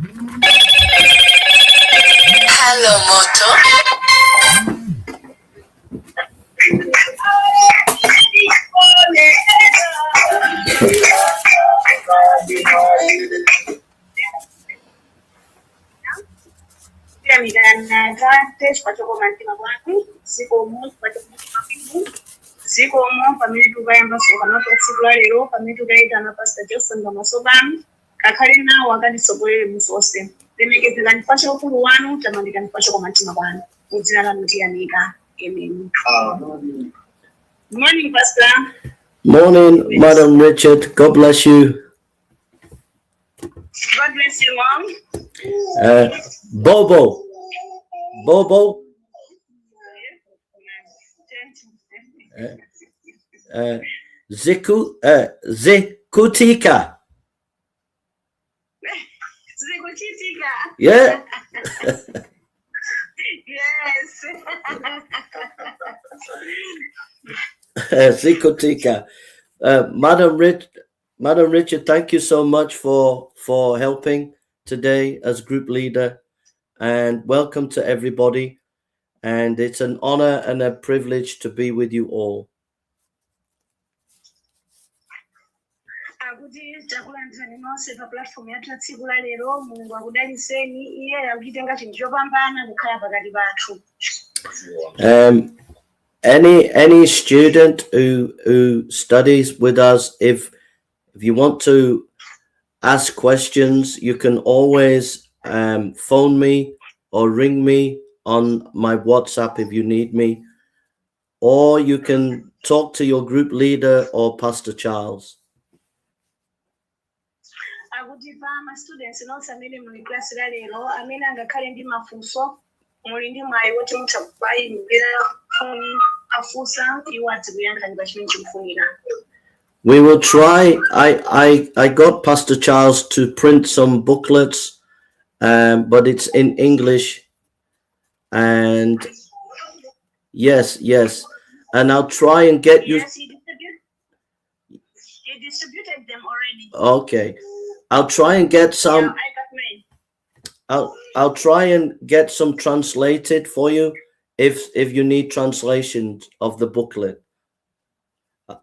Hello, Moto. Zikomo pamene tukayamba sokana tsiku la lero pamene tukayitana Pastor Johnson Masobami kakhale nawo akatisobolere musose lemekezerani pasha ukulu wanu tamandikani pasha kwa matima kwanu mudzina la mutiyanika. Amen. Good morning, Pastor. Morning, Madam Richard. God bless you. God bless you, Mom. Bobo. Zikutika. Zikutika. Yeah. Yes. Zikutika. Madam Richard, thank you so much for helping today as group leader, and welcome to everybody. And it's an honor and a privilege to be with you all. Any student who studies with us, if you want to ask questions, you can always phone me or ring me on my WhatsApp if you need me, or you can talk to your group leader or Pastor Charles. We will try. I got Pastor Charles to print some booklets, but it's in English. And yes, and I'll try and get you. Yes, he distributed them already. Okay, I'll try and get some. Yeah, I got mine. I'll try and get some translated for you if you need translations of the booklet. No,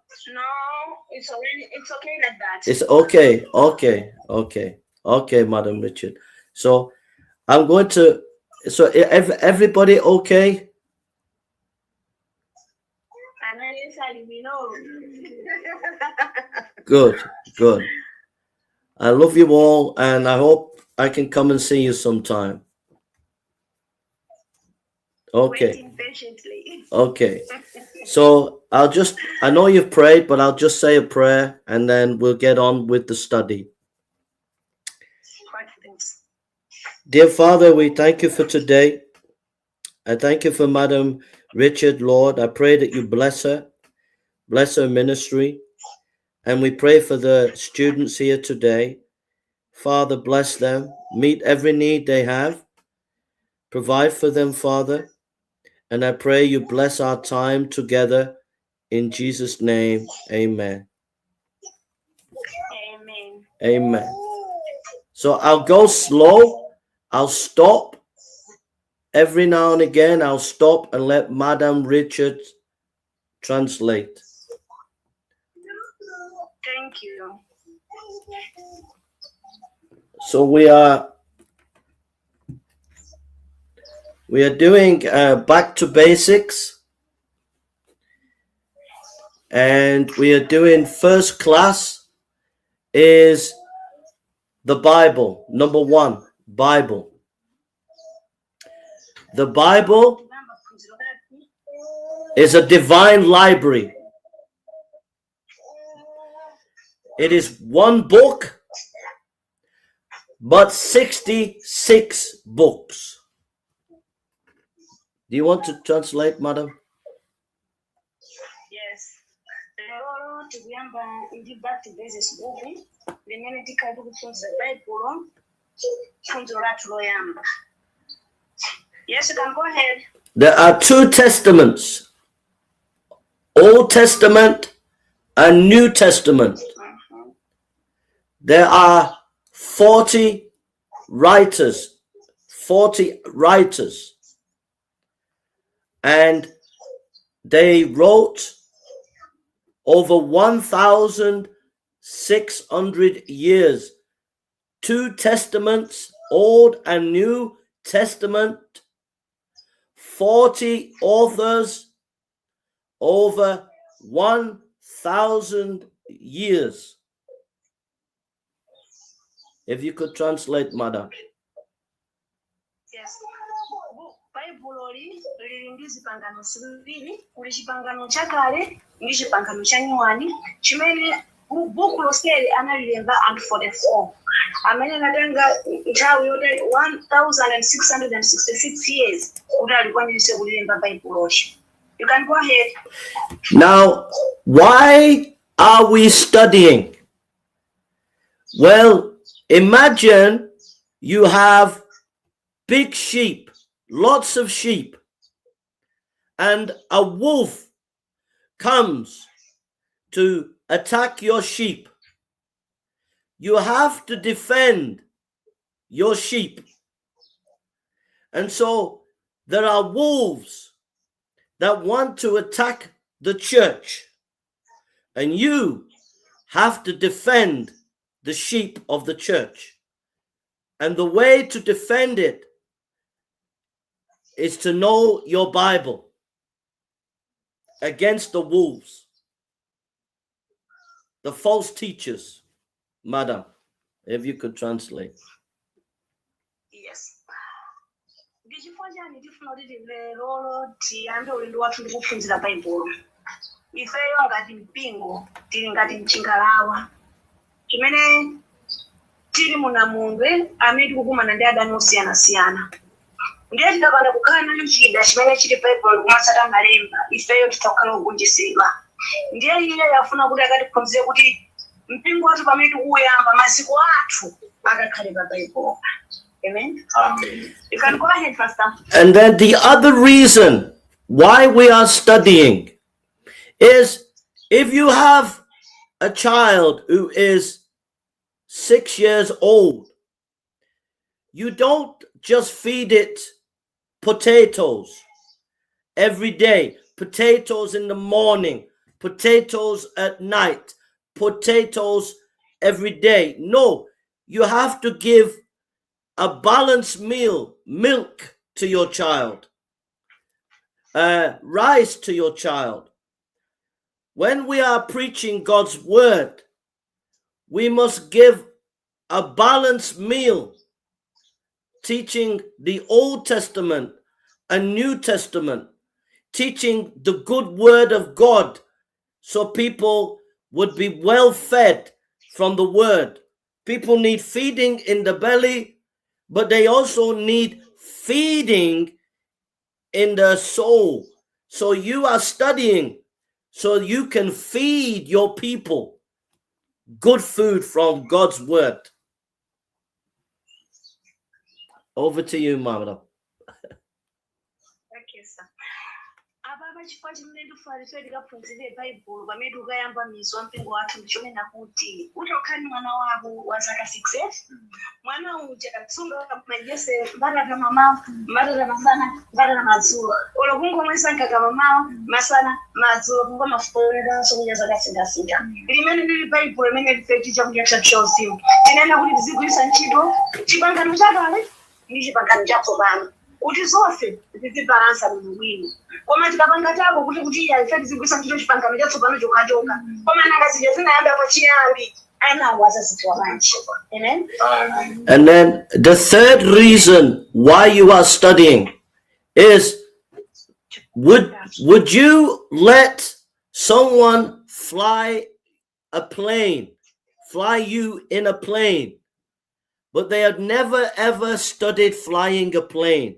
it's okay like that. It's okay, Madam Richard. So I'm going to. So everybody okay? Good. I love you all, and I hope I can come and see you sometime. Okay. Waiting patiently. Okay. So I know you've prayed, but I'll just say a prayer and then we'll get on with the study. Dear Father, we thank you for today. I thank you for Madam Richard, Lord. I pray that you bless her ministry. And we pray for the students here today. Father, bless them. Meet every need they have. Provide for them, Father. And I pray you bless our time together. In Jesus' name, amen. Amen. So I'll go slow. I'll stop. Every now and again, I'll stop and let Madam Richard translate. Thank you. So we are doing back to basics, and we are doing first class is the Bible. Number 1, Bible. The Bible is a divine library. It is one book, but 66 books. Do you want to translate, madam? Yes. Lero tikuyamba ndi back to basics buku limene tikhala tikuphunzira Baibulo phunziro lathu loyamba. Yes, you can go ahead. There are 2 testaments, Old Testament and New Testament. There are 40 writers, 40 writers, and they wrote over 1,600 years, 2 testaments, Old and New Testament, 40 authors, over 1,000 years. If you could translate, madam. Yes. Baibulo lili ndi zipangano ziwiri, kuli Chipangano Chakale ndi Chipangano Chanyuwani, chimene buku loseli analilemba anthu 44. Amene anatenga nthawi yote 1,666 years kuti alikwanise kulilemba Baibulochi. You can go ahead. Now, why are we studying? Well, imagine you have big sheep, lots of sheep, and a wolf comes to attack your sheep. You have to defend your sheep. And so there are wolves that want to attack the church, and you have to defend the sheep of the church. And the way to defend it is to know your Bible against the wolves, the false teachers. Madam, if you could translate. Yes. Ndichifukwa chani tifuna kuti lero tiyambe ulendo wathu ndi kuphunzira Baibulo. Ifeyo ngati mpingo tili ngati mchingalawa chimene tili munamundwe amene tikukumana ndi adani osiyana-siyana. Ndiye tikapanda kukhala nacho chida chimene chili Baibulo kumatsata malemba, ifeyo titakhala kugonjetsedwa. Ndiye iye yafuna kuti akatiphunzire kuti mpingo wathu pamene tikuyamba masiku athu akakhale pa Baibulo. Amen. You can go ahead, Pastor. And then the other reason why we are studying is if you have a child who is 6 years old, you don't just feed it potatoes every day, potatoes in the morning, potatoes at night, potatoes every day. No, you have to give a balanced meal, milk to your child, rice to your child. When we are preaching God's word, we must give a balanced meal, teaching the Old Testament and New Testament, teaching the good word of God, so people would be well fed from the word. People need feeding in the belly, but they also need feeding in the soul. So you are studying so you can feed your people good food from God's word. Over to you, Mama. Thank you, sir. Chifukwa chimene tifarisa tikaphunzire Baibulo pamene tikayamba mizo mpingo wathu ndichonena kuti utokhani mwana wako wa zaka 6 mwana uja katsunga majese mbatata mama mbatata masana mbatata madzulo olo kungomwesa nkaka mama masana madzulo kungomafukolera sokuja zaka sindasinda limene lili Baibulo limene lifeticha kuja chauzimu tinena kuti tizigwirisa ntchito Chipangano Chakale ndi Chipangano Chatsopano kuti zonse zizibalansa bwino. Koma tikapanga tako kuti ya ifeti zigwisa ntchito Chipangano Chatsopano chokachoka. Koma nanga zija zinayamba pachiyambi anawaza zitwa manje. Amen. And then the third reason why you are studying is would you let someone fly you in a plane, but they have never ever studied flying a plane?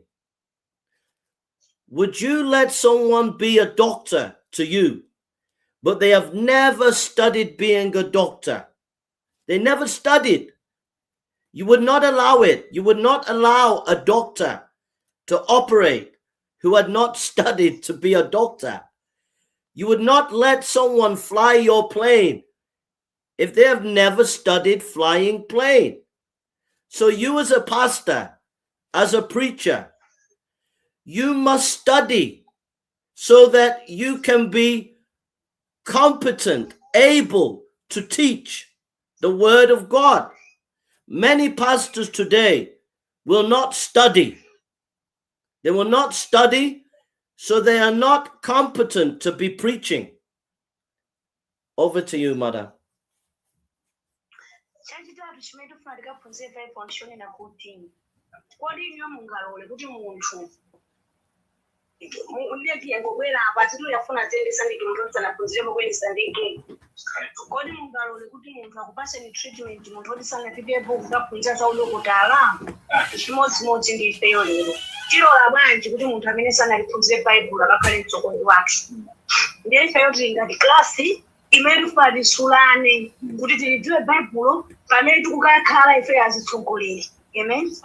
Would you let someone be a doctor to you, but they have never studied being a doctor? They never studied. You would not allow it. You would not allow a doctor to operate who had not studied to be a doctor. You would not let someone fly your plane if they have never studied flying plane. So you as a pastor, as a preacher, you must study so that you can be competent, able to teach the word of God. Many pastors today will not study. They will not study, so they are not competent to be preaching. Over to you, Mother. Kodi mungalole kuti munthu akupaseni treatment munthu oti sanapitepo kukaphunzira za udokotala chimodzimodzi ndi ifeyo lero tilola bwanji kuti munthu amene sanaliphunzire baibulo akakhale mtsogoleri wathu ndiye ifeyo tili ngati klasi imene tifanisulane kuti tilidziwe baibulo pamene tikukakhala ifeyo azitsogoleri. Amen.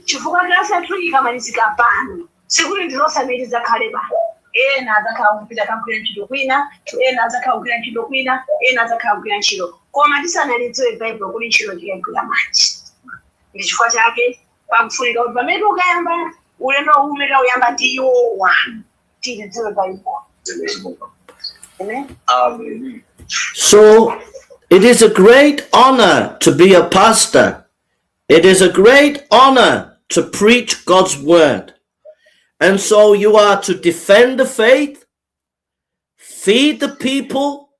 Chifukwa klasi yathu ikamalizika pano sikuti ndizosamiri zakhale bano ena azakhala kupita kagwira ntchito kwina, ena azakhala kugwira ntchito kwina, ena azakhala kugwira ntchito koma tisanalidziwe baibulo kuti ntchito tikagwira manji. Ndi chifukwa chake pakufunika kuti pamene ukayamba ulendo umene uyamba ndiyowa tilidziwe baibulo. Amen. So it is a great honor to be a pastor. It is a great honor to preach God's word. And so you are to defend the faith, feed the people,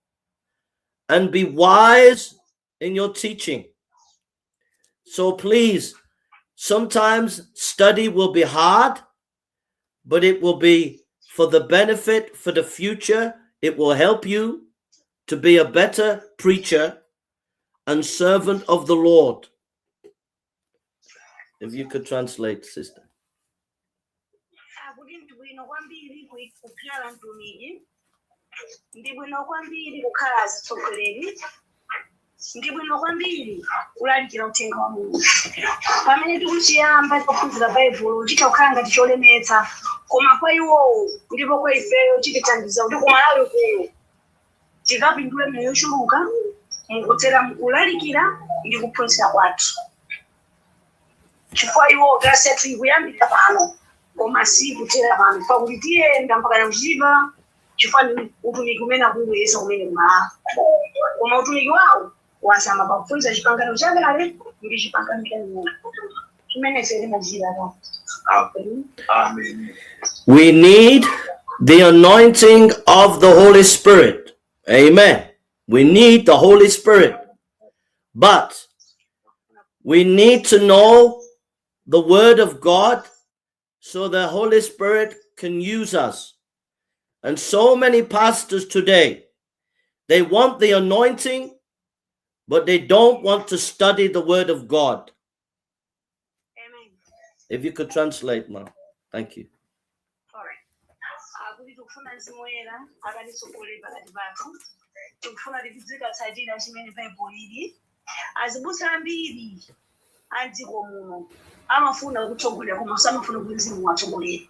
and be wise in your teaching. So please, sometimes study will be hard, but it will be for the benefit, for the future. It will help you to be a better preacher and servant of the Lord. If you could translate, sister. Ndibwino kwambiri kukhala azitsogoleri, ndibwino kwambiri kulalikira uthenga wa Mulungu. Pamene tikuchiyamba kuphunzira baibulo titakhala ngati cholemetsa, koma kwa iwo ndipo kwa ifeyo titithandiza kuti ku Malawi kuno tikapindule miyoyo yochuluka mukudzera mukulalikira ndi kuphunzira kwathu. Chifukwa iwo klasi yathu ikuyambira pano koma si kutera pano pakuti tiyenda mpaka kuchipa chifukwa utumiki umene akuyesa umene kumalawi koma utumiki wawo wasama pakufunza chipangano chakale ndi chipangano chanula chimene seri majira. Amen. We need the anointing of the Holy Spirit. Amen. We need the Holy Spirit. But we need to know the word of God so the Holy Spirit can use us. And so many pastors today, they want the anointing, but they don't want to study the word of God. Amen. If you could translate, Ma. Thank you. Amafuna kutsogolera koma samafuna kuti mzimu watsogolera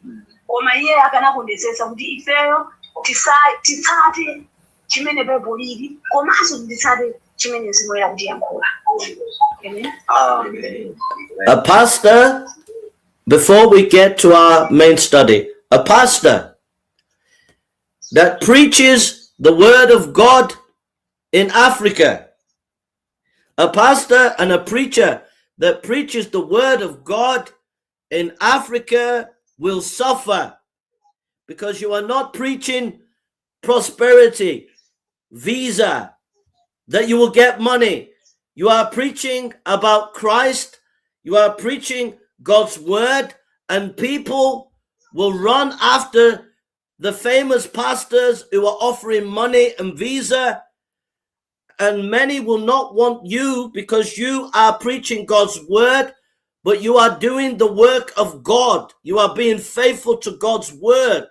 koma iye akanakondetsetsa kuti ifeyo titsate chimene baibulo lili komanso titsate chimene mzimu kuti yankhula. Amen. A pastor, before we get to our main study, a pastor that preaches the word of God in Africa, a pastor and a preacher that preaches the word of God in Africa will suffer because you are not preaching prosperity, visa, that you will get money. You are preaching about Christ. You are preaching God's word, and people will run after the famous pastors who are offering money and visa. And many will not want you because you are preaching God's word, but you are doing the work of God. You are being faithful to God's word.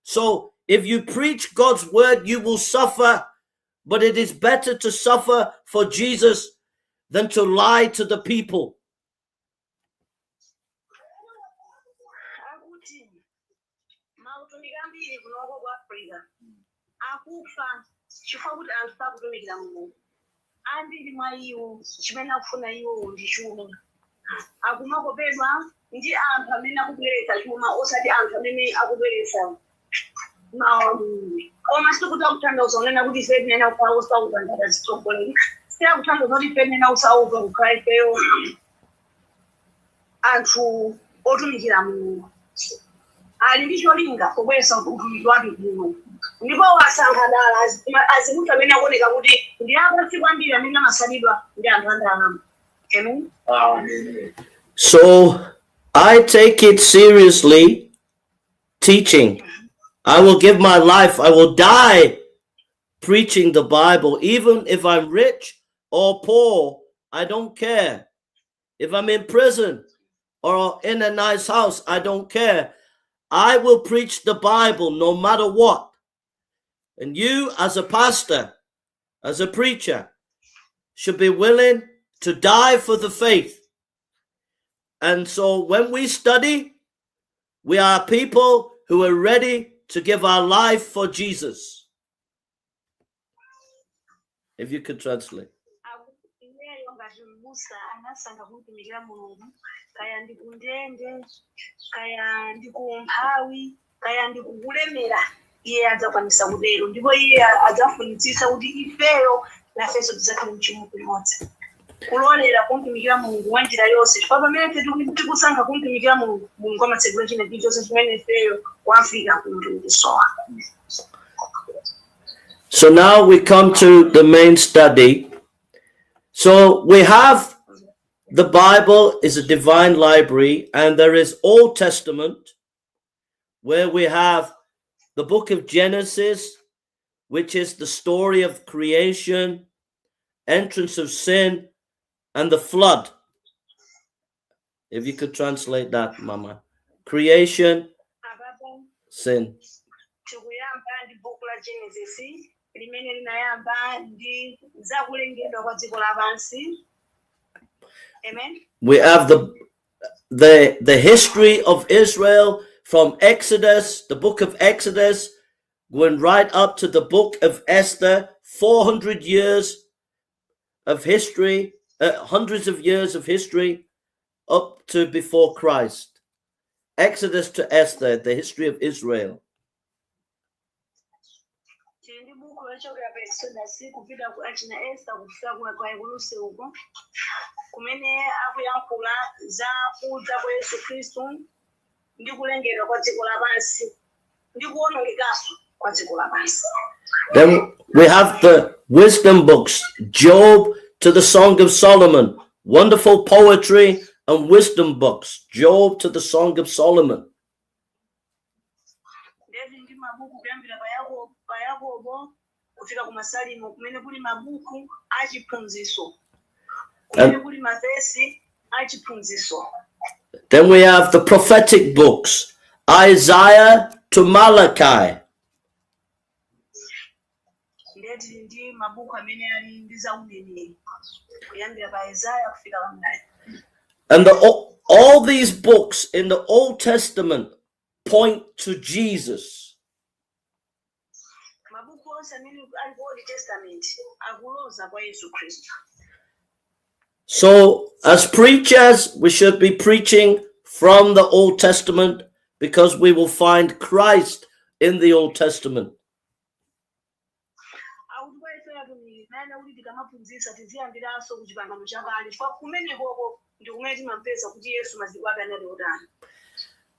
So if you preach God's word, you will suffer, but it is better to suffer for Jesus than to lie to the people. Chifukwa kuti anthu pakutumikira Mulungu ambiri mwa iwo chimene akufuna iwo ndi chuma akumakopedwa ndi anthu amene akubweretsa chuma osati anthu amene akubweretsa koma sikuti akutanthauza kunena kuti ife tinena kukhala osauka ngati azitsogoleri siyakutanthauza kuti ife tinena osauka kukhala ifeyo anthu otumikira Mulungu ali ndi cholinga pobweretsa utumiki wake kuno ndipo wasankha dala azimunthu amene akuoneka kuti ndi apatsi kwambiri amene amasalidwa ndi anthu andalama. Amen. So I take it seriously, teaching. I will give my life, I will die preaching the Bible, even if I'm rich or poor, I don't care. If I'm in prison or in a nice house, I don't care. I will preach the Bible no matter what. And you, as a pastor, as a preacher, should be willing to die for the faith. And so when we study, we are people who are ready to give our life for Jesus. If you could translate. Iye adzakwanisa kudero ndipo iye adzafunitsisa kuti ifeyo nafenso tizakhale mchimo kumodzi kulolera kumtumikira Mulungu wa njira yonse chifukwa pamene tikusankha kumtumikira Mulungu amatsekula china chilichonse chimene ifeyo wafika kumtumikisowa. So now we come to the main study. So we have the Bible is a divine library, and there is Old Testament where we have the book of Genesis, which is the story of creation, entrance of sin, and the flood. If you could translate that, Mama. Creation, sin. Amen. We have the history of Israel from Exodus, the book of Exodus, going right up to the book of Esther, 400 years of history, hundreds of years of history up to before Christ. Exodus to Esther, the history of Israel. Then we have the wisdom books, Job to the Song of Solomon, wonderful poetry and wisdom books, Job to the Song of Solomon. Then we have the prophetic books, Isaiah to Malachi. And all these books in the Old Testament point to Jesus. So as preachers, we should be preaching from the Old Testament because we will find Christ in the Old Testament.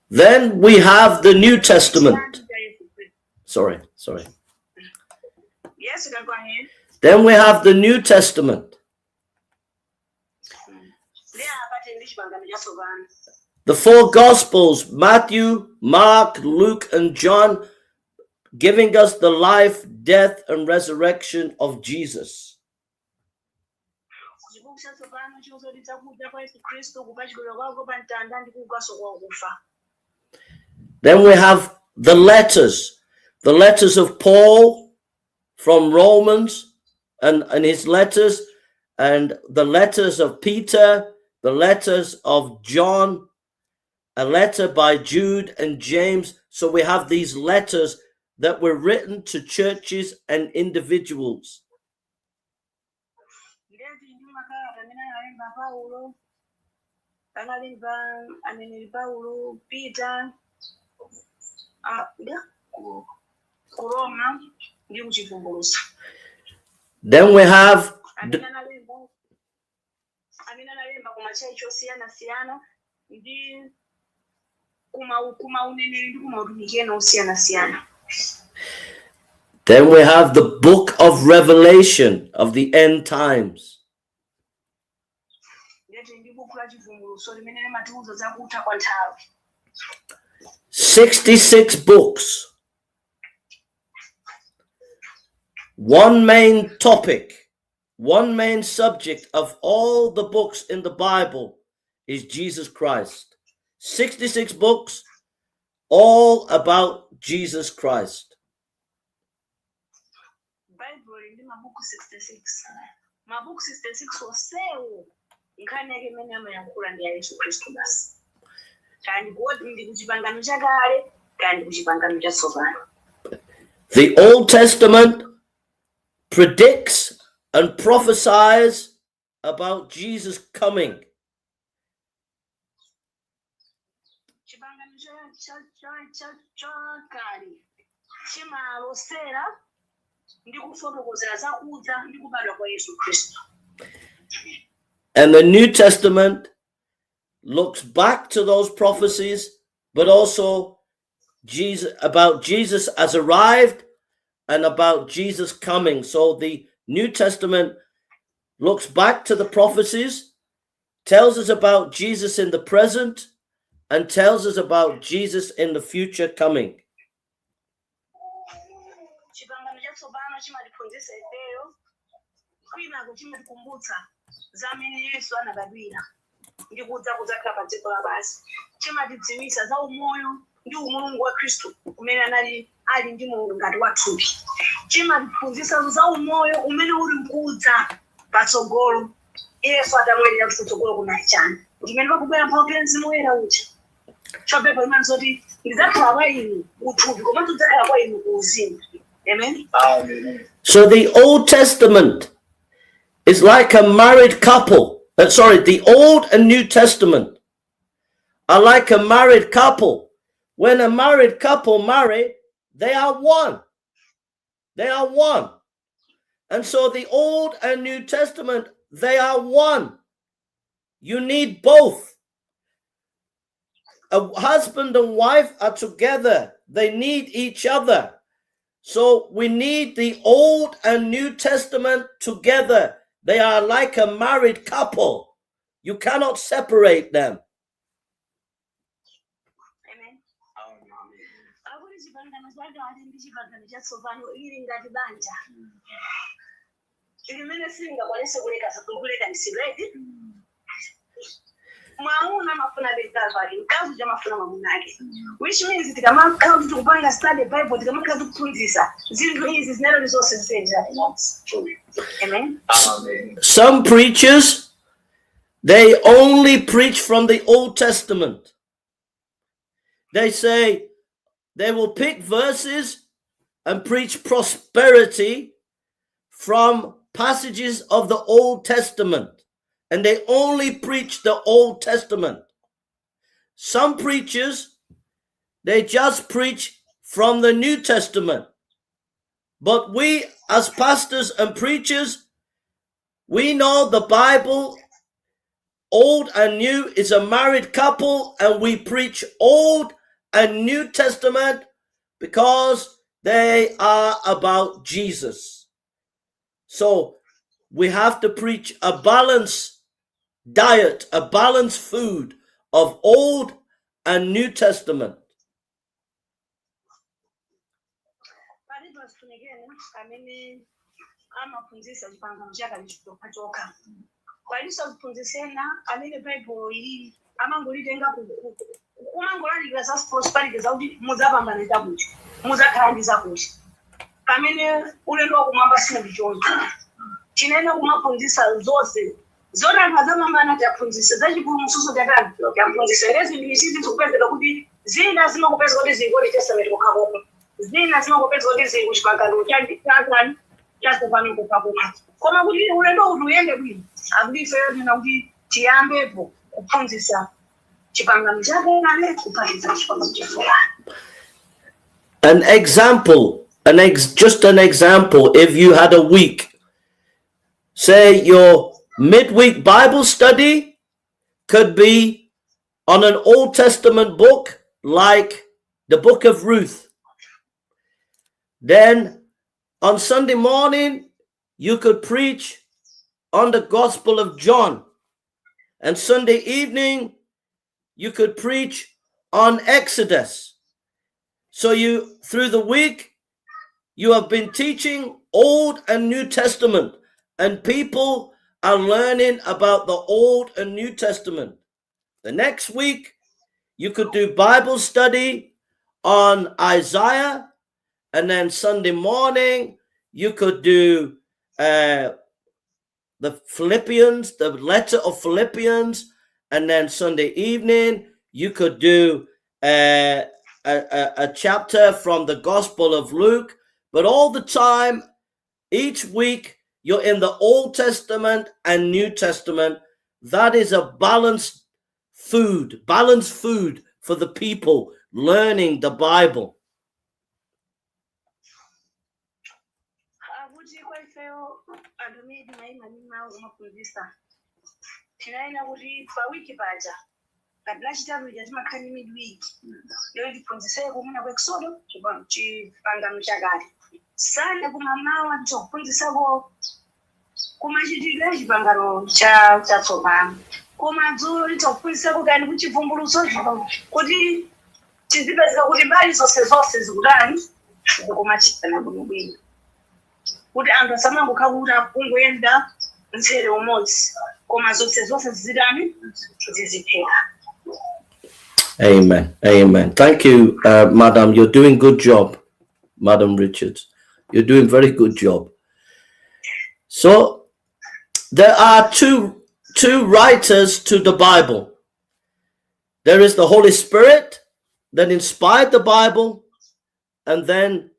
Then we have the New Testament. Sorry. Yes, you can go ahead. Then we have the New Testament. The four Gospels, Matthew, Mark, Luke, and John, giving us the life, death, and resurrection of Jesus. Then we have the letters of Paul from Romans and his letters, and the letters of Peter, the letters of John, a letter by Jude and James. So we have these letters that were written to churches and individuals. analemba aneneri Paulo, Peter, Roma, ndi kuchivumbuluso. Then we have Amene analemba kumachechi osiyana ndi kuma uneneri ndi kumautumiki ena osiyana. Then we have the book of Revelation of the end times. 66 books. One main topic, one main subject of all the books in the Bible is Jesus Christ. 66 books, all about Jesus Christ. Baibulo ndi mabuku 66. Mabuku 66 osewo nkhani yake imene amayankhula ndi ya Yesu Khristu basi. Kandi ndi kuchipangano chakale, kandi kuchipangano chatsopano. The Old Testament predicts and prophesies about Jesus coming. Chipangano chakale chimalosera ndi kufotokozera za kudza ndi kubadwa kwa Yesu Khristu. And the New Testament looks back to those prophecies, but also about Jesus as arrived and about Jesus coming. So the New Testament looks back to the prophecies, tells us about Jesus in the present, and tells us about Jesus in the future coming. Chipangano chatsopano chimatiphunzitsa ifeyo kwinako chimatikumbutsa zamene Yesu anabadwira ndi kudzakhala pa dziko lapansi. Chimatidziwitsa za umoyo ndi umulungu wa Khristu umene ali ndi mulungu ngati wathupi. Chimatiphunzitsa za umoyo umene uli mkudza patsogolo. Yesu atamwalira kutsogolo kunali chani. Ndimene pakubwera mphamvu ya Mzimu Woyera uja. Chopepa imene zoti ndidzakhala kwa inu uthupi koma tidzakhala kwa inu kuuzimu. Amen. So the Old Testament is like a married couple. The Old and New Testament are like a married couple. When a married couple marry, they are one. They are one. And so the Old and New Testament, they are one. You need both. A husband and wife are together. They need each other. So we need the Old and New Testament together. They are like a married couple. You cannot separate them. Amen. Which means that I'm come to buy a study Bible, the Gamaka to Punzisa. Is never resources. Amen. Some preachers, they only preach from the Old Testament. They say they will pick verses and preach prosperity from passages of the Old Testament. And they only preach the Old Testament. Some preachers, they just preach from the New Testament. But we, as pastors and preachers, we know the Bible, Old and New, is a married couple, and we preach Old and New Testament because they are about Jesus. So we have to preach a balanced diet, a balanced food of Old and New Testament. Chinena kumapfunzisa zose zona ntazamambana tapfunzisa zachipulumutso tapfunzisa lezi ndisizi tikupezeka kuti zina zimakupeza kuti zingoli testament kukhakoko zina zimakupeza kuti zingu chipangano chatsopano kukhakoko koma kuti ulendo uti uyende bwino akuti ifeyo tina kuti tiyambepo kuphunzitsa chipangano chakale kuphatiza chipangano chatsopano. An example, just an example, if you had a week, say your midweek Bible study could be on an Old Testament book like the book of Ruth. Then on Sunday morning, you could preach on the Gospel of John. And Sunday evening, you could preach on Exodus. So you, through the week, you have been teaching Old and New Testament, and people are learning about the Old and New Testament. The next week, you could do Bible study on Isaiah, and then Sunday morning, you could do the Philippians, the letter of Philippians, and then Sunday evening, you could do a chapter from the Gospel of Luke. But all the time, each week, you're in the Old Testament and New Testament. That is a balanced food for the people learning the Bible. Kabla chitabu chatimakhani midweek lero tiphunzitse kumuna kwekisodo chipangano chakale sane kumamawa tichokuphunzitsako kumachitidwe chipangano chatsopano kumadzulo tichokuphunzitsako kani kuchivumbulutso kuti tizipezeka kuti mbali zonse zikutani zikumachitana bwinobwino kuti anthu asamangokhala kuti akungoyenda mzere umodzi koma zonse zizitani zizipheka. Amen. Amen. Thank you, Madam. You're doing good job, Madam Richards. You're doing very good job. So there are two writers to the Bible. There is the Holy Spirit that inspired the Bible, and then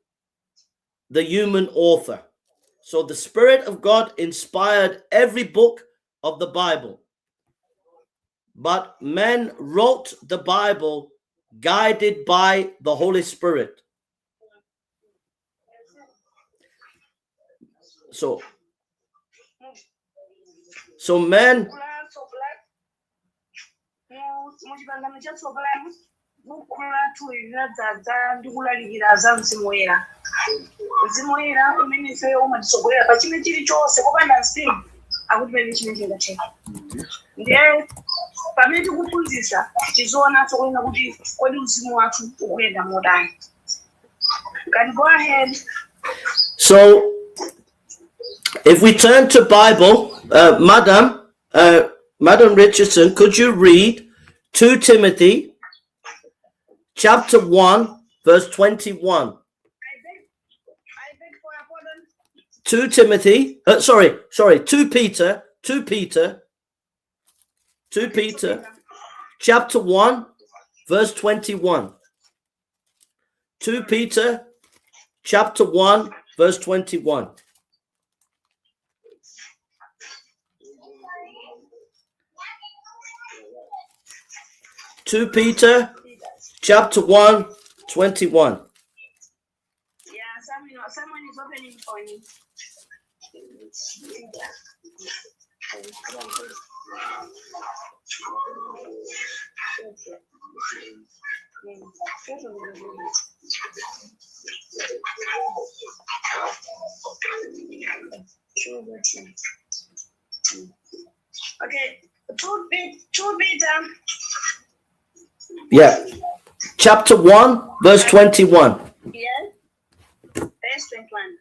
the human author. So the Spirit of God inspired every book of the Bible. But men wrote the Bible guided by the Holy Spirit. So men pamene kuphunzitsa tizoona tsokuona kuti kodi uzimu wathu ukuyenda modani. Can go ahead. So if we turn to Bible, Madam Richardson, could you read 2 Timothy chapter 1 verse 21? I beg for your pardon. 2 Timothy, 2 Peter chapter 1 verse 21. 2 Peter chapter 1 verse 21. Peter chapter 1 21. Yeah, someone is opening for me. Okay, 2 Peter. Yeah, chapter 1 verse 21. Yes, verse 21.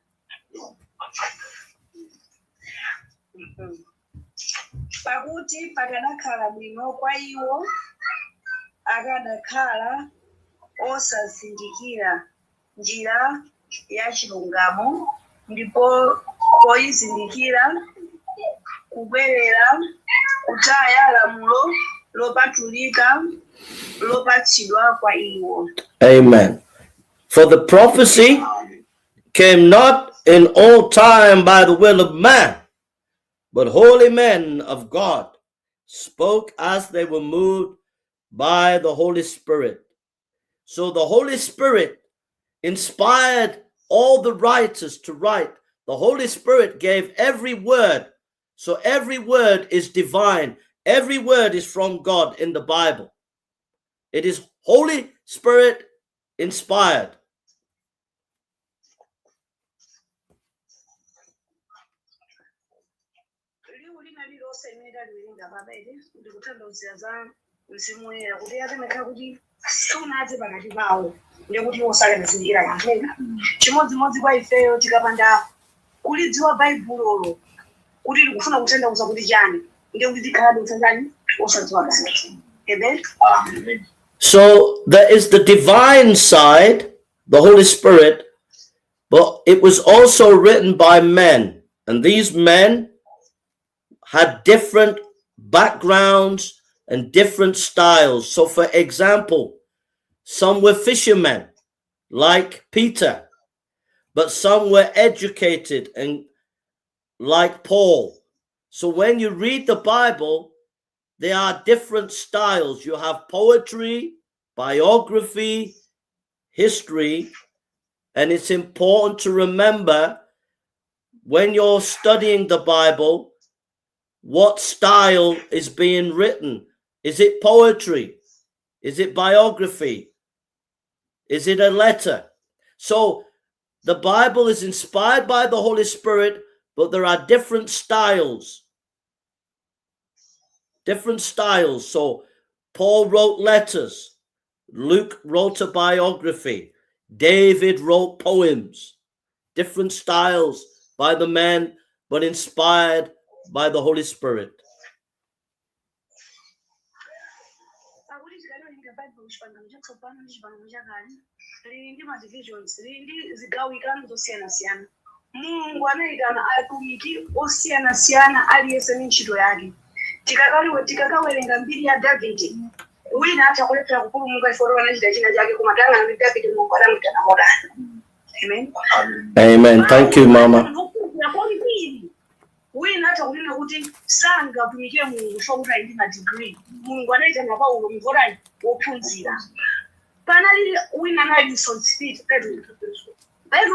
Pakuti pakanakhala bwino kwa iwo akanakhala osazindikira njira ya chilungamo ndipo poyizindikira kubwerera kutaya lamulo lopatulika lopatsidwa kwa iwo. Amen. For the prophecy came not in all time by the will of man, but holy men of God spoke as they were moved by the Holy Spirit. So the Holy Spirit inspired all the writers to write. The Holy Spirit gave every word. So every word is divine. Every word is from God in the Bible. It is Holy Spirit inspired. Chimodzimodzi kwa ifeyo tikapanda kulidziwa Baibulo kuti likufuna kutanthauza kuti chani ndiye kuti tikhala utsanzani osadziwa kanthu. Amen. So there is the divine side, the Holy Spirit, but it was also written by men, and these men had different backgrounds and different styles. So for example, some were fishermen like Peter, but some were educated and like Paul. So when you read the Bible, there are different styles. You have poetry, biography, history, and it's important to remember when you're studying the Bible, what style is being written. Is it poetry? Is it biography? Is it a letter? So the Bible is inspired by the Holy Spirit, but there are different styles. Different styles. So Paul wrote letters. Luke wrote a biography. David wrote poems. Different styles by the men, but inspired by the Holy Spirit. Chipangano Chatsopano ndi Chipangano Chakale lili ndi madivisions, lili ndi zigawikano zosiyana-siyana. Mulungu anayitana atumiki osiyana-siyana aliyense ndi ntchito yake. Tikakawerenga mbiri ya Davide, wina atakulephera kupulumuka iforo anachita china chake koma tangana ndi Davide Mulungu anamuyitana modana. Amen. Amen. Thank you, Mama. Wina atakunena kuti sanga tumikire Mulungu chifukwa ali ndi degree. Mulungu anayitana Paulo mvorani wophunzira. Panali wina analinso speed Petro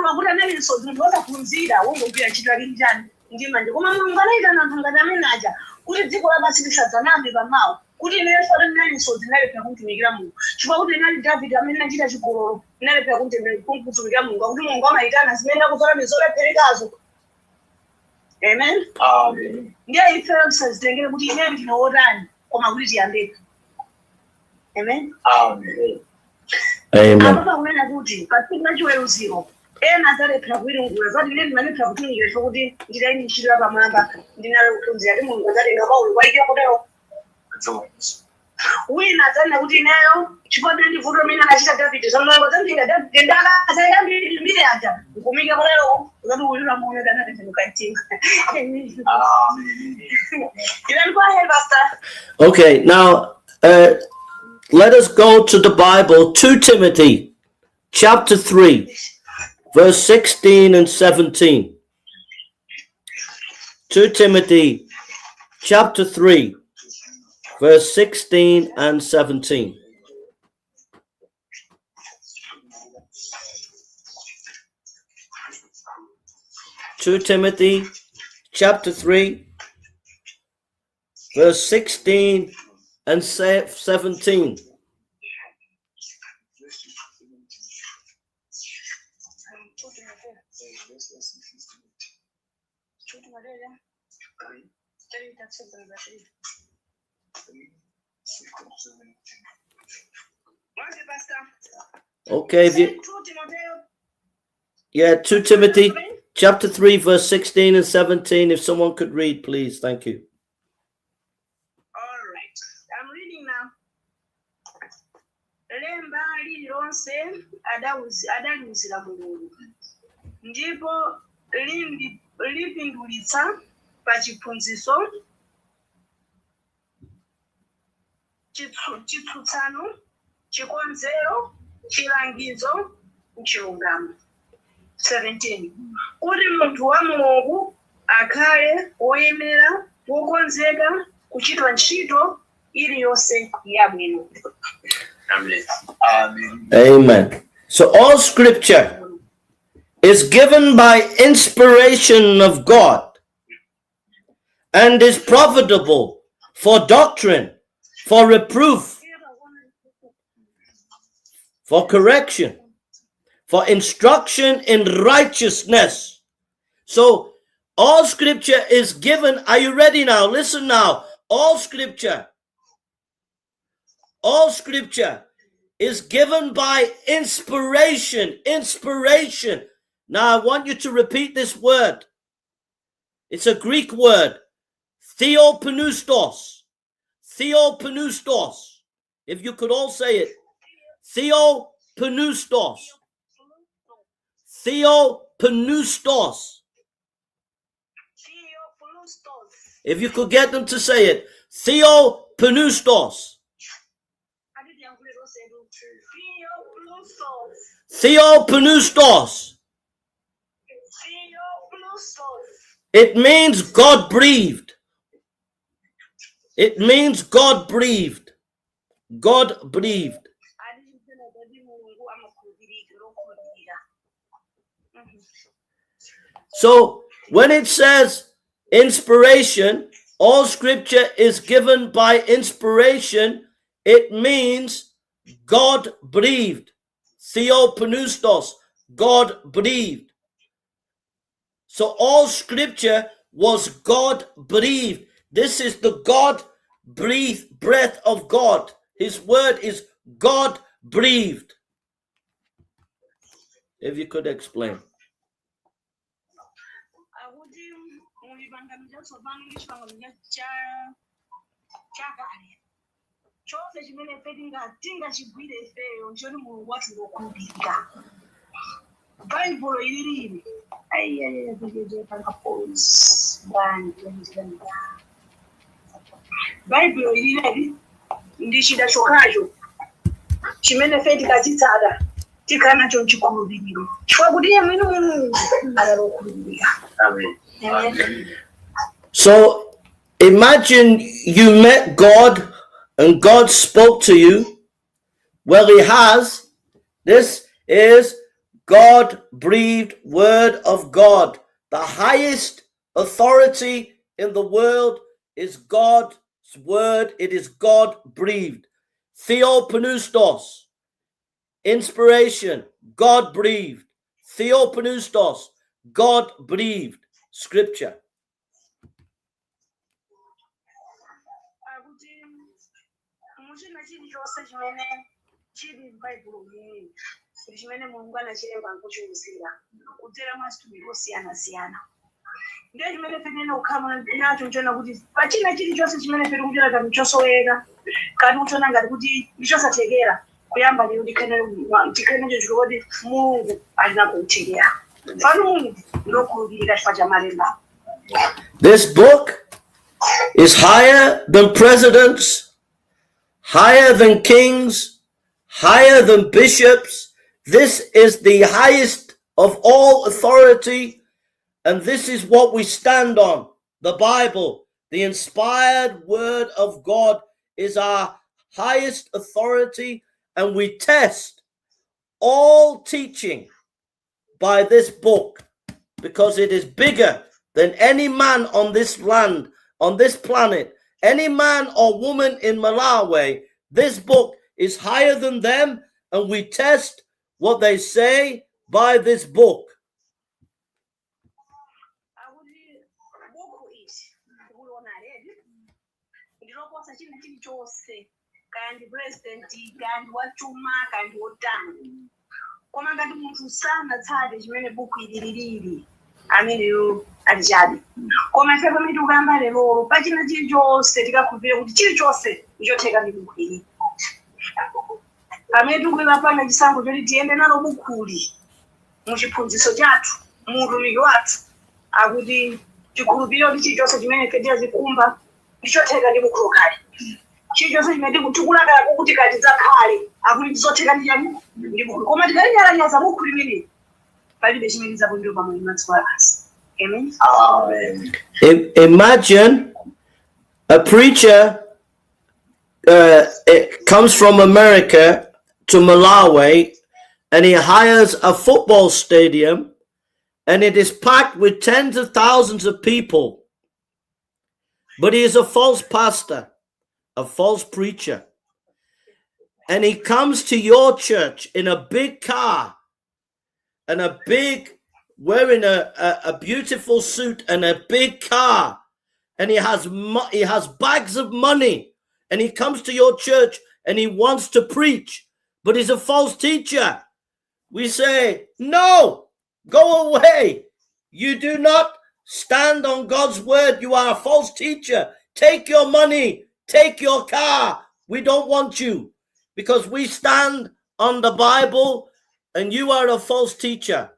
akuti analinso munthu wosaphunzira wongogwira ntchito yake njani ndi manja. Koma Mulungu anayitana anthu ngati amene aja kuti dziko lapansi lisadzanambe pamawa. Kuti ineyo foti nalinso zinalephera kumutumikira Mulungu. Chifukwa kuti inali Davide amene anachita chigololo inalephera kumutumikira Mulungu. Kuti Mulungu amayitana zimene akuzola mizolepherekazo. Amen. Amen. Ndiye ifeyo tisazitengere kuti ineyo ndinowotani koma kuti tiyambeko. Amen. Amen. Amen. Apa kunena kuti pasina chiweruziro ena azalephera kuwiringula zoti ine ndimalephera kutumikira chifukwa kuti nditayi ntchito yapamwamba ndinali kuphunzira kuti Mulungu azatenga Paulo kwaikira kutero. Wina azanena kuti ineyo chifukwa ndivuto amene anachita Davide zamulongo azamtenga Davide ndaka azayambiri mbiri aja nkumike kutero zoti ulira moyo danatembenuka mtima. Okay, now let us go to the Bible, 2 Timothy chapter 3, verse 16 and 17. 2 Timothy chapter 3, verse 16 and 17. Two Timothy chapter 3, verse 16 and 17. Okay, 2 Timothy chapter 3, verse 16 and 17. If someone could read, please. Thank you. All right. I'm reading now. Lemba lililonse adaliuzira Mulungu. Ndipo lipindulitsa pa chiphunzitso, chitsutsano, chikonzero, chilangizo, chilungamo. 17. Kuti munthu wa Mulungu akhale woyenera, wokonzeka kuchitwa ntchito iliyonse yabwino. Amen. So all scripture is given by inspiration of God and is profitable for doctrine, for reproof, for correction, for instruction in righteousness. So all scripture is given. Are you ready now? Listen now. All scripture is given by inspiration. Inspiration. Now I want you to repeat this word. It's a Greek word. Theopneustos. Theopneustos. If you could all say it. Theopneustos. Theopneustos. If you could get them to say it. Theopneustos. Theopneustos. It means God breathed. It means God breathed. God breathed. So when it says inspiration, all scripture is given by inspiration, it means God breathed. Theopneustos, God breathed. So all scripture was God breathed. This is the God breathed breath of God. His word is God breathed. If you could explain. Baibulo iliri Baibulo iliri ndishida chokacho chimene feti kachitsada tikana cho chikhulupiriro chifukwa kuti iye mwini Mulungu adalokhulupirira. Amen. So imagine you met God and God spoke to you. Well, he has. This is God-breathed word of God. The highest authority in the world is God's word. It is God-breathed. Theopneustos, inspiration, God-breathed. Theopneustos, God-breathed scripture. Chimene Mulungu anachilemba nkuchiuzira kudzera masitumiko osiyana-siyana. Ndiye chimene penene ukhala nacho nchona kuti pachina chilichonse chimene peri kuchona kati chosoweka kati kuchona ngati kuti ndichosathekera kuyamba lero tikhanecho chilo kuti Mulungu alina kuthekera. Pano Mulungu ndokhulupirira chifukwa cha malemba. This book is higher than presidents, higher than kings, higher than bishops. This is the highest of all authority, and this is what we stand on. The Bible, the inspired word of God, is our highest authority, and we test all teaching by this book because it is bigger than any man on this land, on this planet, any man or woman in Malawi. This book is higher than them, and we test what they say by this book. Pamene kupanga chisango choti tiende nalo bukuli muchiphunzitso chathu muutumiki wathu akuti chikhulupiriro ndi chilichonse chimene feti zikumba ndichotheka ndi bukulu kale. Chilichonse chimene tikukulakala kuti kati dzakhale akuti tizotheka ndi chani ndi bukulu. Koma tikalinyalanyaza bukulu limene palibe chimene zabwino pamwe madziko lapansi. Amen. Imagine A preacher it comes from America to Malawi, and he hires a football stadium, and it is packed with tens of thousands of people. But he is a false pastor, a false preacher. And he comes to your church in a big car and wearing a beautiful suit and a big car. And he has bags of money. And he comes to your church and he wants to preach. But he's a false teacher. We say, no, go away. You do not stand on God's word. You are a false teacher. Take your money. Take your car. We don't want you. Because we stand on the Bible and you are a false teacher.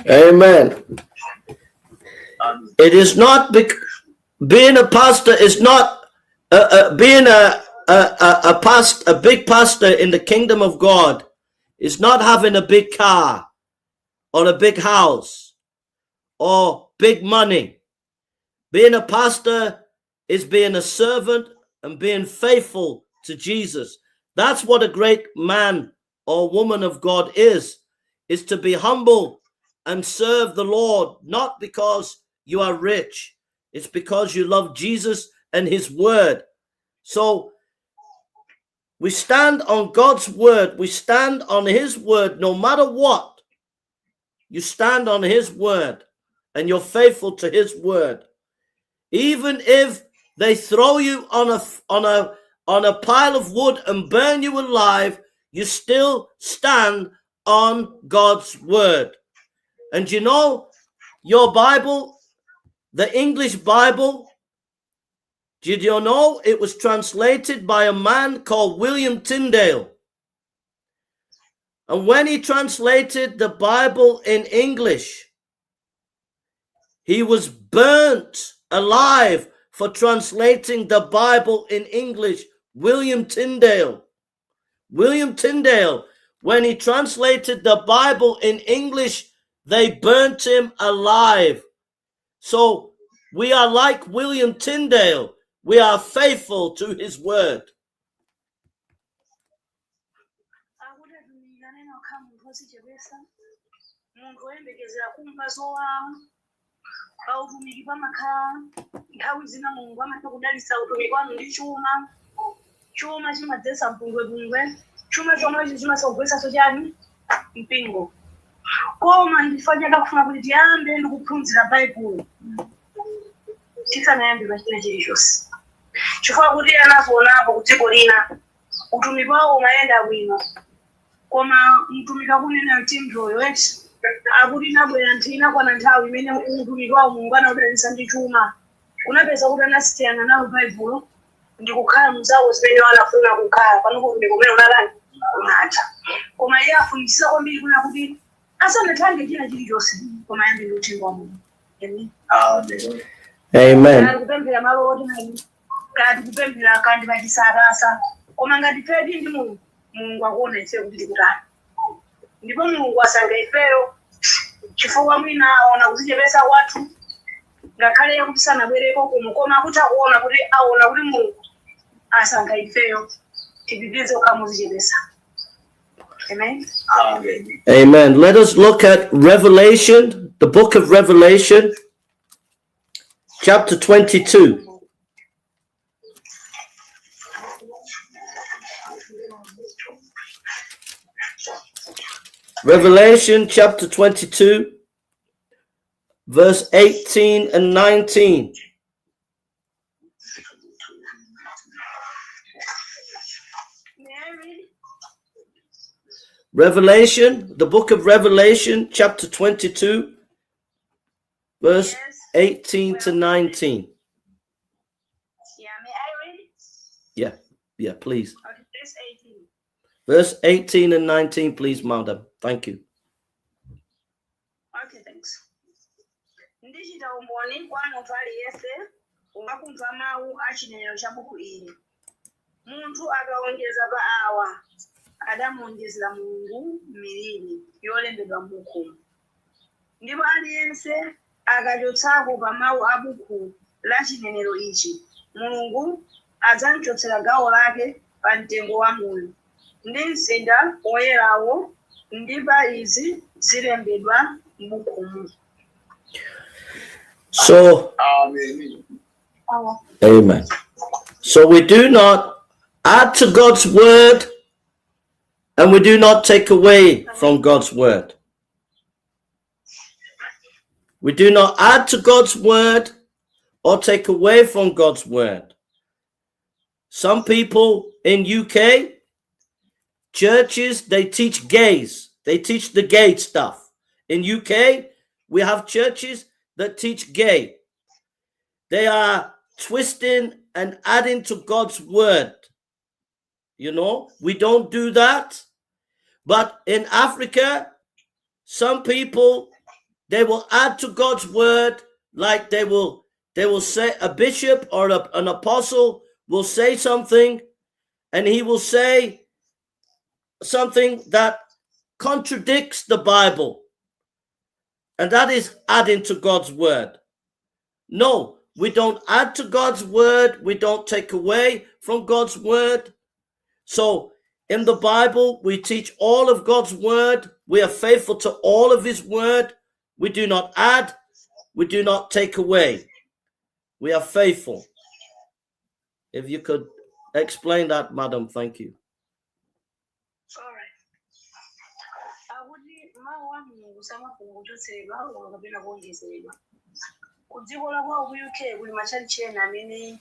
Amen. It is not being a pastor is not being a big pastor in the kingdom of God is not having a big car or a big house or big money. Being a pastor is being a servant and being faithful to Jesus. That's what a great man or woman of God is to be humble and serve the Lord, not because you are rich. It's because you love Jesus and his word. So we stand on God's word. We stand on his word no matter what. You stand on his word and you're faithful to his word. Even if they throw you on a pile of wood and burn you alive, you still stand on God's word. And you know, your Bible, the English Bible, did you know it was translated by a man called William Tyndale? And when he translated the Bible in English, he was burnt alive for translating the Bible in English. William Tyndale. William Tyndale, when he translated the Bible in English, they burnt him alive. So we are like William Tyndale. We are faithful to his word. Chuma chimadzesa bungwe chuma chomwe chimasogwesa sochani mpingo koma ndifanya kufuna kuti tiyambe ndikuphunzira Baibulo tisanayambe pachina chilichonse chifukwa kuti anazonapo kudziko lina utumiki wawo umayenda bwino koma mtumiki akunena mtimtoyo eti akuti nabwera nthina kwana nthawi imene utumiki wawo Mulungu anawudalitsa ndi chuma unapeza kuti anasiyana nawo Baibulo ndikukhala mzawo zimene wanafuna kukhala panopo ndikumene unalani unatha koma iye afunitsisa kwambiri kuna kuti asanathange china chilichonse koma yambe ndi uthenga wa Mulungu. Amen. Kupemphera malo oti kati kupemphera kandi pachisarasa koma ngati fedi ndi Mulungu akuona ife kuti tikutani ndipo Mulungu asankha ifeyo chifukwa mwina aona kuzichepesa wathu ngakhale yakuti sanabwereko koma kuti akuona kuti aona kuti Mulungu asankha ifeyo tipitirize kukamuzichepesa. Amen. Amen. Let us look at Revelation, the book of Revelation, chapter 22. Revelation chapter 22, verse 18 and 19. Revelation, the book of Revelation, chapter 22, verse 18 to 19. Yeah, may I read? Yeah, please. Okay, verse 18. Verse 18 and 19, please, madam. Thank you. Okay, thanks. Ndichita umboni kwa munthu aliyense wakumva mawu a chinenero cha buku ili. Munthu akawongeza pa awa adamuwongezera Mulungu miliri yolembedwa m'buku. Ndipo aliyense akachotsako pa mawu a buku la chinenero ichi, Mulungu adzamchotsera gawo lake pa mtengo wa moyo ndi mzinda woyerawo, ndi pa izi zilembedwa m'bukumu. So, amen. So we do not add to God's word, and we do not take away from God's word. We do not add to God's word or take away from God's word. Some people in UK, churches, they teach gays. They teach the gay stuff. In UK, we have churches that teach gay. They are twisting and adding to God's word. You know, we don't do that. But in Africa, some people, they will add to God's word, like they will say, a bishop or an apostle will say something, and he will say something that contradicts the Bible. And that is adding to God's word. No, we don't add to God's word. We don't take away from God's word. So in the Bible, we teach all of God's word. We are faithful to all of his word. We do not add. We do not take away. We are faithful. If you could explain that, madam, thank you. All right. Mawu a Mulungu samakuchotsedwa kapena kuwonjezedwa. Kudziko la kwawo ku UK kuli machalichi ena amene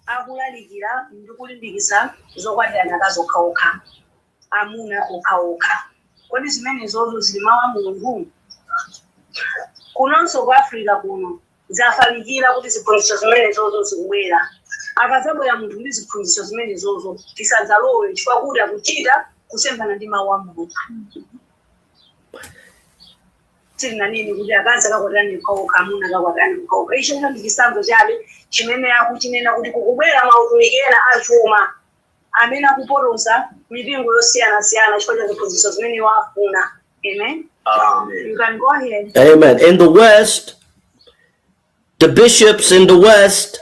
akulalikira ndi kulimbikitsa zokwatirana kazokhawokha, amuna okhaokha. Kodi zimenezozo zili mawu a Mulungu? Kunonso ku Africa kuno zafalikira kuti ziphunzitso zimenezozo zikubwera. Akadzabwera munthu ndi ziphunzitso zimenezozo tisadzalowe chifukwa kuti akuchita kusemphana ndi mawu a Mulungu. Nini kuti akazi akakwatani okhaokha, amuna akakwatani okhaokha. Icho ndi chisanzo chabe chimene akuchinena kuti kukubwera mautumiki ena achuma amene akupotoza mipingo yosiyanasiyana chifukwa cha ziphunzitso zimene wafuna. Amen. You can go ahead. Amen. In the West, the bishops in the West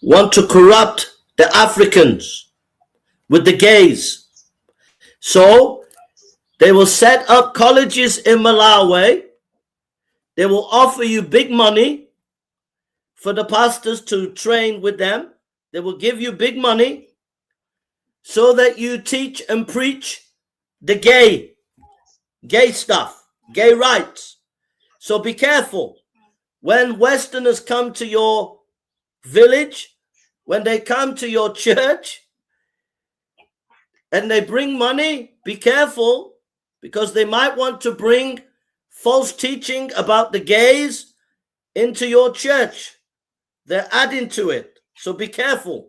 want to corrupt the Africans with the gays. So they will set up colleges in Malawi. They will offer you big money for the pastors to train with them. They will give you big money so that you teach and preach the gay stuff, gay rights. So be careful. When Westerners come to your village, when they come to your church and they bring money, be careful, because they might want to bring false teaching about the gays into your church. They're adding to it. So be careful.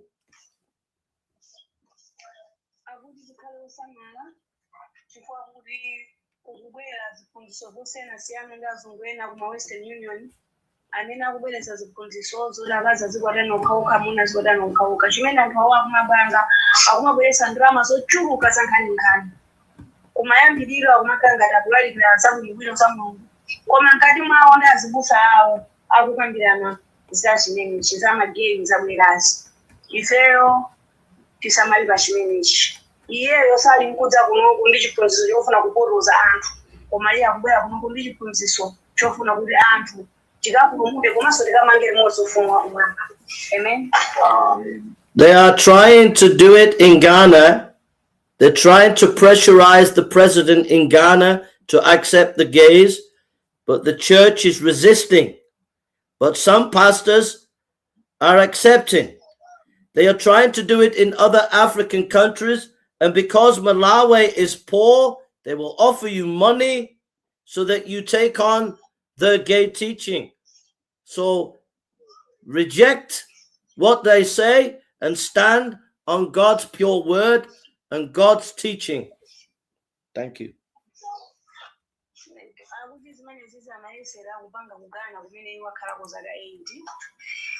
Amene akubweretsa ziphunzitso zodakaza zikwatani okhaokha, amuna zikwatani okhaokha. Chimene anthu awo akumabanga akumabweretsa ndalama zochuluka za nkhaninkhani. Kumayambiriro akumakhala ngati akulalikira zabwinobwino za Mulungu, koma mkati mwawo ndi azibusa awo akukambirana za chimenechi, za mageni zabwerazi. Ifeyo tisamali pa chimenechi. Iyeyo sali mkudza kunoku ndi chiphunzitso chofuna kupotoza anthu, koma iye akubwera kunoku ndi chiphunzitso chofuna kuti anthu tikapulumuke komanso tikamange limodzi ufumu wa kumwamba. Amen. They are trying to do it in Ghana. They're trying to pressurize the president in Ghana to accept the gays, but the church is resisting. But some pastors are accepting. They are trying to do it in other African countries, and because Malawi is poor, They will offer you money so that you take on their gay teaching. So reject what they say and stand on God's pure word and God's teaching. Thank you.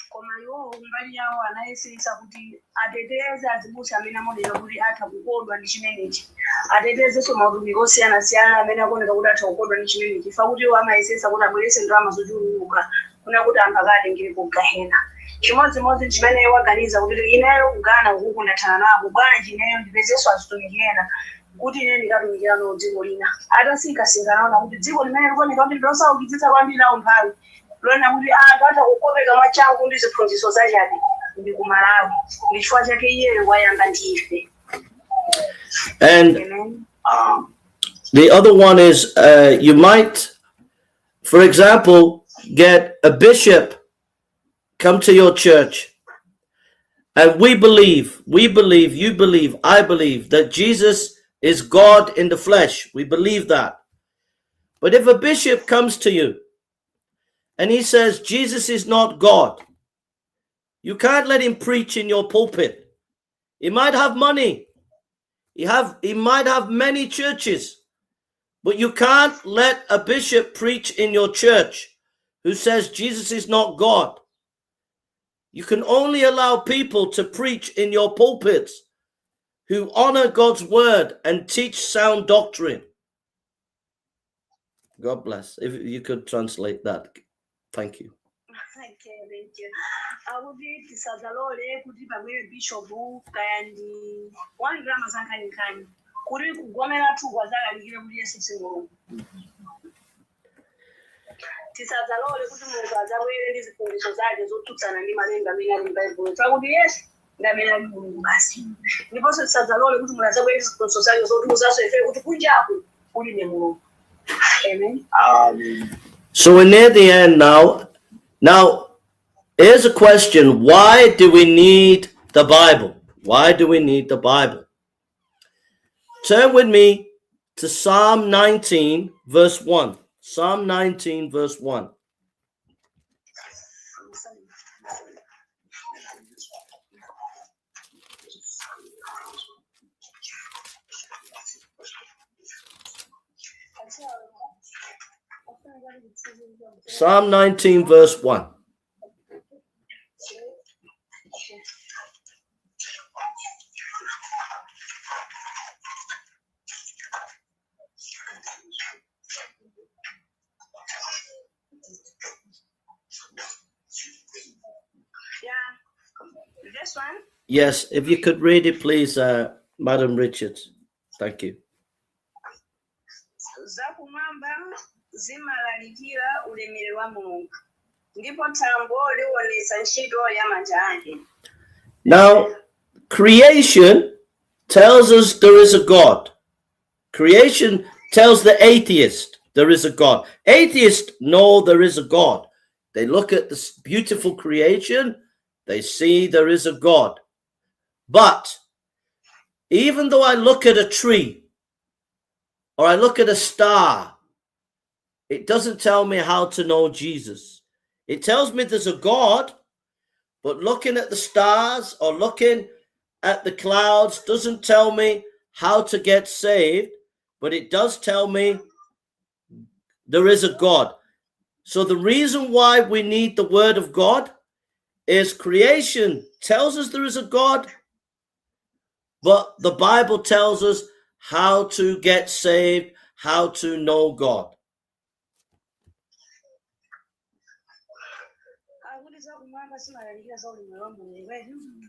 Koma iwo mbali yawo anayesesa kuti ateteze azibusa amene amonera kuti atha kukodwa ndi chimenechi, atetezenso mautumiki osiyana-siyana amene akoneka kuti atha kukodwa ndi chimenechi, fa kuti iwo amayesesa kuti abwerese ndalama zochuluka kuna kuti anthu akatengere ku gahena. Chimodzimodzi chimene iwo aganiza kuti ineyo kugana kuku ndathana nako, bwanji ineyo ndipezenso azitumiki ena kuti ine ndikatumikira nawo dziko lina. Atasinkhasinkha kuti dziko limene likuoneka kuti ndilosaukitsitsa kwambiri nawo nthawi, lona kuti akatha kukopeka machangu ndi ziphunzitso zachabe ndi ku Malawi, ndi chifukwa chake iyeyo wayanga ndife. And the other one is you might, for example, get a bishop come to your church, and we believe, you believe, I believe that Jesus is God in the flesh. We believe that. But if a bishop comes to you and he says Jesus is not God, you can't let him preach in your pulpit. He might have money. He might have many churches, but you can't let a bishop preach in your church who says Jesus is not God. You can only allow people to preach in your pulpits who honor God's word and teach sound doctrine. God bless. If you could translate that. Thank you. Thank you. Akuti tisadzalole kuti pamene bishop kandi one grama zankhaninkhani kuti kugomera thukwa zalalikire kuti Yesu si Mulungu. Tisadzalole kuti Mulungu adzabwere ndi ziphunzitso zake zotsutsana ndi malemba amene ali m'Baibulo. Pakuti Yesu ndi amene ali Mulungu basi. Ndiponso tisadzalole kuti Mulungu adzabwere ndi ziphunzitso zake zotiwuzanso ife kuti kunjaku kuli ndi Mulungu. Amen. So we're near the end now. Now, here's a question. Why do we need the Bible? Why do we need the Bible? Turn with me to Psalm 19, verse 1. Psalm 19, verse 1. Psalm 19, verse 1. This one? Yes, if you could read it, please, Madam Richards. Thank you. Zakumwamba zimalalikira ulemerero wa Mulungu, ndipo thambo liwonesa ntchito ya manja ake. Now, creation tells us there is a God. Creation tells the atheist there is a God. Atheists know there is a God. They look at this beautiful creation, they see there is a God. But even though I look at a tree or I look at a star, it doesn't tell me how to know Jesus. It tells me there's a God, but looking at the stars or looking at the clouds doesn't tell me how to get saved, but it does tell me there is a God. So the reason why we need the word of God is creation tells us there is a God, but the Bible tells us how to get saved, how to know God.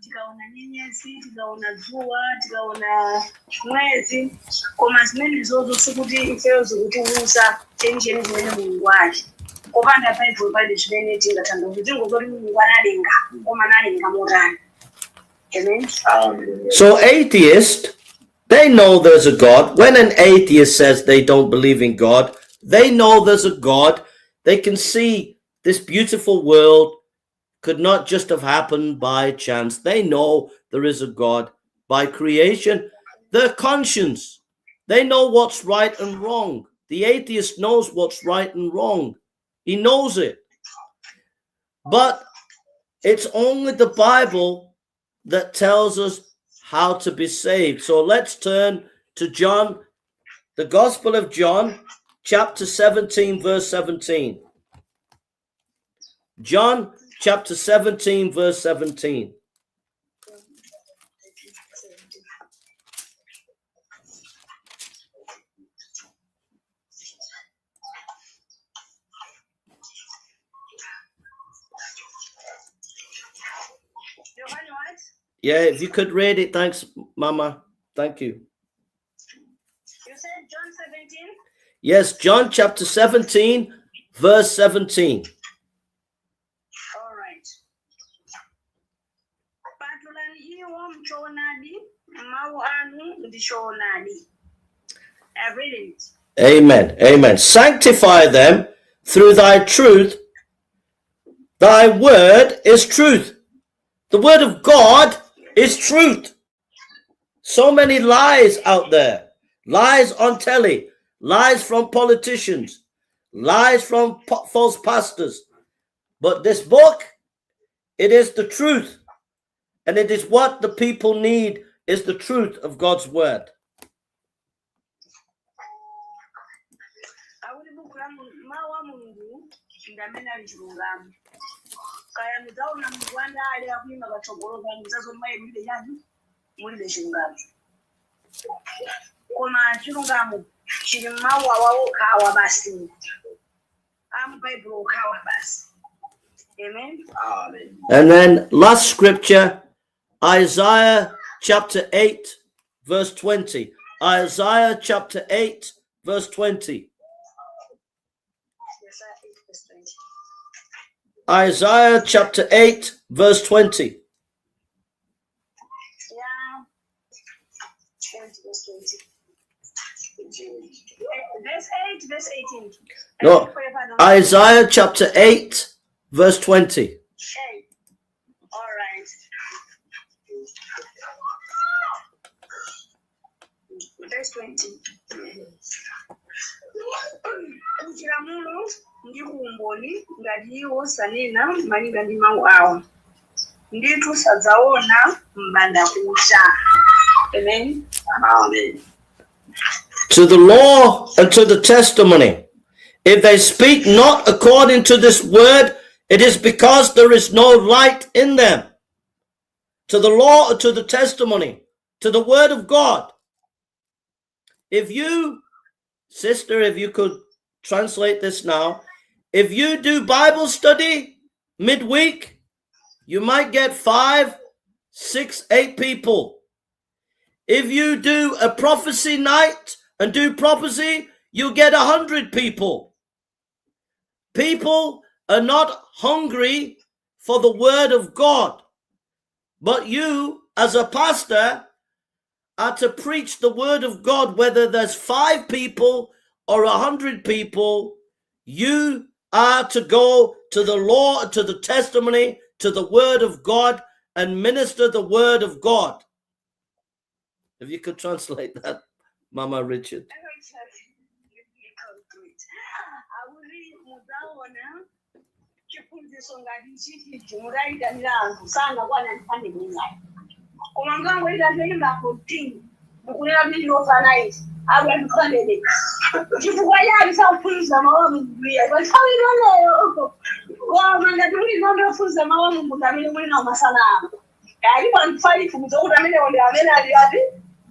Tikaona nyenyezi, tikaona dzuwa, tikaona mwezi, koma zimene zozo sikuti ifeyo zikutiwuza chenicheni zimene Mulungu ali. Kopanda Baibulo pali chimene tingathandiza kuti ngokoti Mulungu analenga, koma analenga motani. Amen. So atheists, they know there's a God. When an atheist says they don't believe in God, they know there's a God. They can see this beautiful world could not just have happened by chance. They know there is a God by creation. Their conscience They know what's right and wrong. The atheist knows what's right and wrong. He knows it. But it's only the Bible that tells us how to be saved. So let's turn to John, the Gospel of John, chapter 17, verse 17. John chapter 17, verse 17. Yeah, if you could read it, thanks, Mama. Thank you. You said John 17? Yes, John chapter 17, verse 17. All right. Patulani iwo mchoonadi, mau anu ndichoonadi. I read it. Amen. Amen. Sanctify them through thy truth. Thy word is truth. The word of God is truth. So many lies out there. Lies on telly. Lies from politicians. Lies from false pastors. But this book, it is the truth. And it is what the people need, is the truth of God's word. Kaya mutaona mwana ali akuima kachogolo kwa mzazo mbaye mwile yani mwile chilungamo koma chilungamo chili mawu awawo kawa basi Baibulo kawa basi. Amen. Amen. And then last scripture, Isaiah chapter 8 verse 20. Isaiah chapter 8 verse 20. Isaiah chapter 8 verse 20. Yeah. 20 verse 20. Verse 8, verse 18. No, Isaiah chapter 8 verse 20. 8. All right. Verse 20. Uchiramulo ndikuumboni ngati iwo sanena malinga ndi mawu awo nditu sadzaona mbanda kucha. Amen. Amen. To the law and to the testimony, if they speak not according to this word, it is because there is no light in them. To the law and to the testimony, to the word of God. If you, sister, if you could translate this now, if you do Bible study midweek, you might get 5, 6, 8 people. If you do a prophecy night and do prophecy, you get 100 people. People are not hungry for the word of God, but you, as a pastor, are to preach the word of God, whether there's 5 people or 100 people. You are to go to the law, to the testimony, to the word of God, and minister the word of God. If you could translate that, Mama Richard.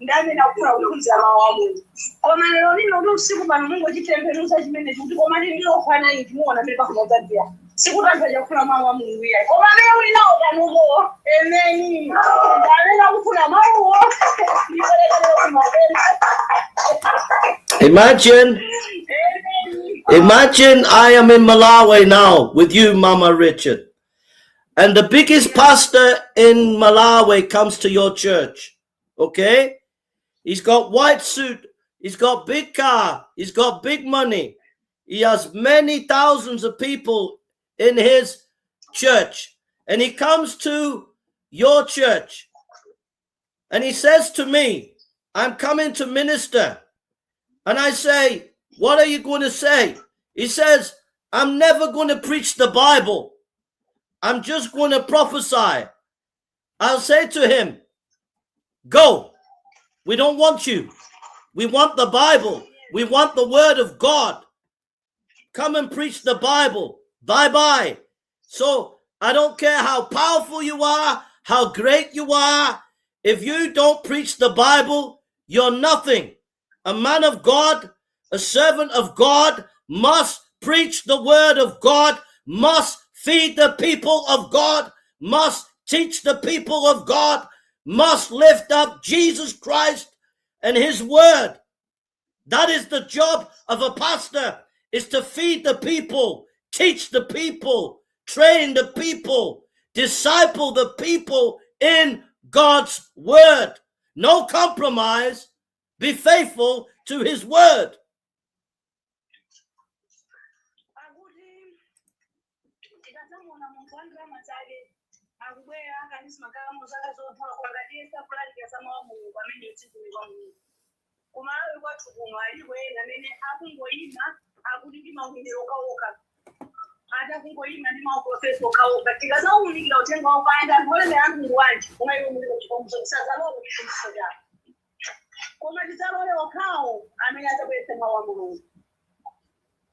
ndani na kuna ukunza mawamu koma lero lino ndo siku pano Mungu chitembenuza chimene kuti koma ndilo kwana ichi muona pepa kunodzadzia siku tanzaja kula mawamu wiya koma lero lino kanugo. Amen. Ndani na kula mawu Imagine I am in Malawi now with you, Mama Richard, and the biggest pastor in Malawi comes to your church. Okay? He's got white suit. He's got big car. He's got big money. He has many thousands of people in his church. And he comes to your church. And he says to me, I'm coming to minister. And I say, what are you going to say? He says, I'm never going to preach the Bible. I'm just going to prophesy. I'll say to him, go. We don't want you. We want the Bible. We want the word of God. Come and preach the Bible. Bye-bye. So I don't care how powerful you are, how great you are. If you don't preach the Bible, you're nothing. A man of God, a servant of God must preach the word of God, must feed the people of God, must teach the people of God, must lift up Jesus Christ and his word. That is the job of a pastor, is to feed the people, teach the people, train the people, disciple the people in God's word. No compromise. Be faithful to his word. Kumalawi kwathu kuno aliwe amene akungoyima akuti ndi maumbiro okawoka ata kungoyima ndi mauprofesa okawoka tikazaunikira uthenga wopanda ndioleme anthu wanji umayomulira chikomuzo kusazalowa kuchifunso chako koma tizalole okhawo amene adzabweretsa mawu a mulungu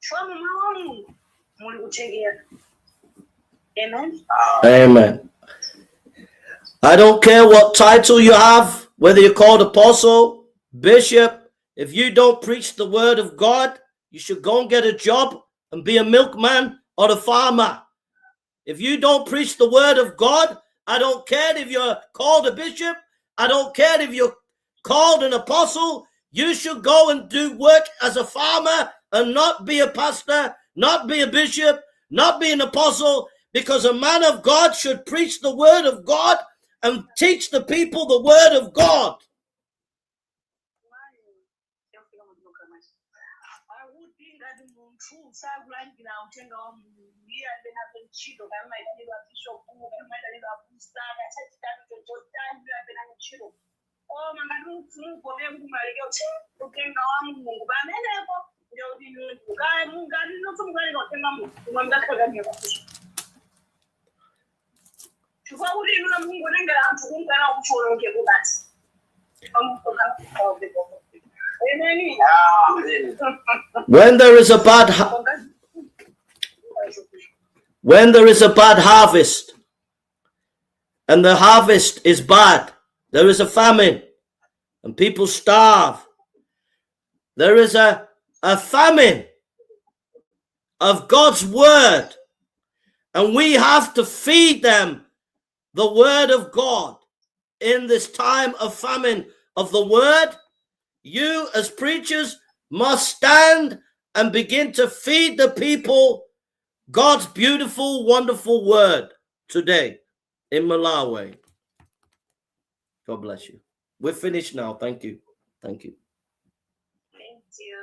chifukwa mu mawu a mulungu muli kuthekera. Amen. Amen. I don't care what title you have, whether you're called apostle, bishop. If you don't preach the word of God, you should go and get a job and be a milkman or a farmer. If you don't preach the word of God, I don't care if you're called a bishop. I don't care if you're called an apostle. You should go and do work as a farmer and not be a pastor, not be a bishop, not be an apostle, because a man of God should preach the word of God and teach the people the word of God. When there is a bad harvest, and the harvest is bad, there is a famine, and people starve. There is a famine of God's word, and we have to feed them the word of God. In this time of famine of the word, you as preachers must stand and begin to feed the people God's beautiful, wonderful word today in Malawi. God bless you. We're finished now. Thank you. Thank you. Thank you.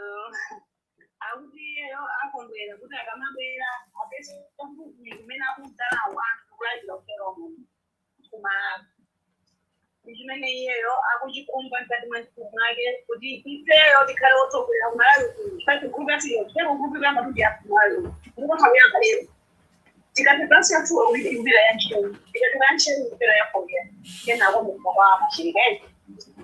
Chimene iyeyo akuchikomba mkati mwa mfumu mwake kuti ifeyo tikhale otsogolera kumalawi kuti kupatiyo ndipo kupita matuti ya kumalawi ndipo kuyamba lero tikapepasi yathu ikubira ya nchini tikapepasi nchini ikubira ya kongera kenako mumba kwa mashirika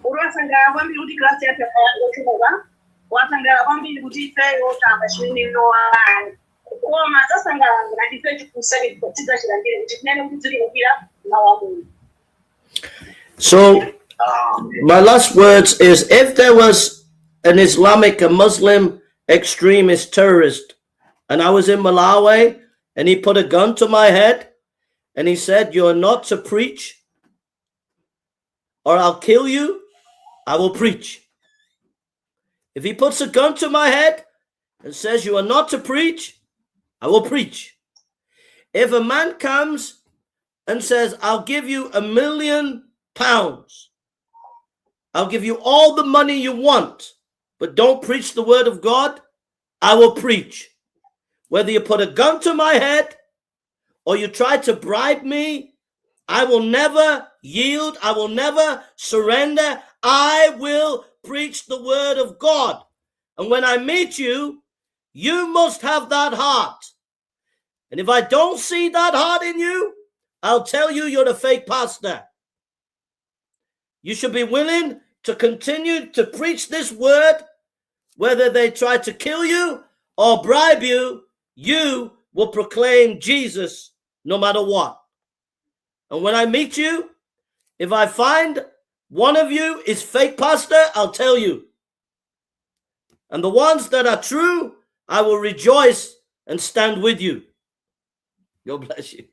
uri wasangala kwambiri kuti klasi yathu yakayangotumuka wasangala kwambiri kuti ifeyo tamba chimene wani koma zasangala ngati ife chikusake tidzachilandire kuti tinene kuti tili kupira mawu a Mulungu. So, my last words is, if there was an Islamic, a Muslim extremist terrorist, and I was in Malawi, and he put a gun to my head, and he said, you're not to preach, or I'll kill you, I will preach. If he puts a gun to my head and says, you are not to preach, I will preach. If a man comes and says, I'll give you £1 million, I'll give you all the money you want, but don't preach the word of God, I will preach. Whether you put a gun to my head or you try to bribe me, I will never yield. I will never surrender. I will preach the word of God. And when I meet you, you must have that heart. And if I don't see that heart in you, I'll tell you you're a fake pastor. You should be willing to continue to preach this word, whether they try to kill you or bribe you, you will proclaim Jesus no matter what. And when I meet you, if I find one of you is fake pastor, I'll tell you. And the ones that are true, I will rejoice and stand with you. God bless you.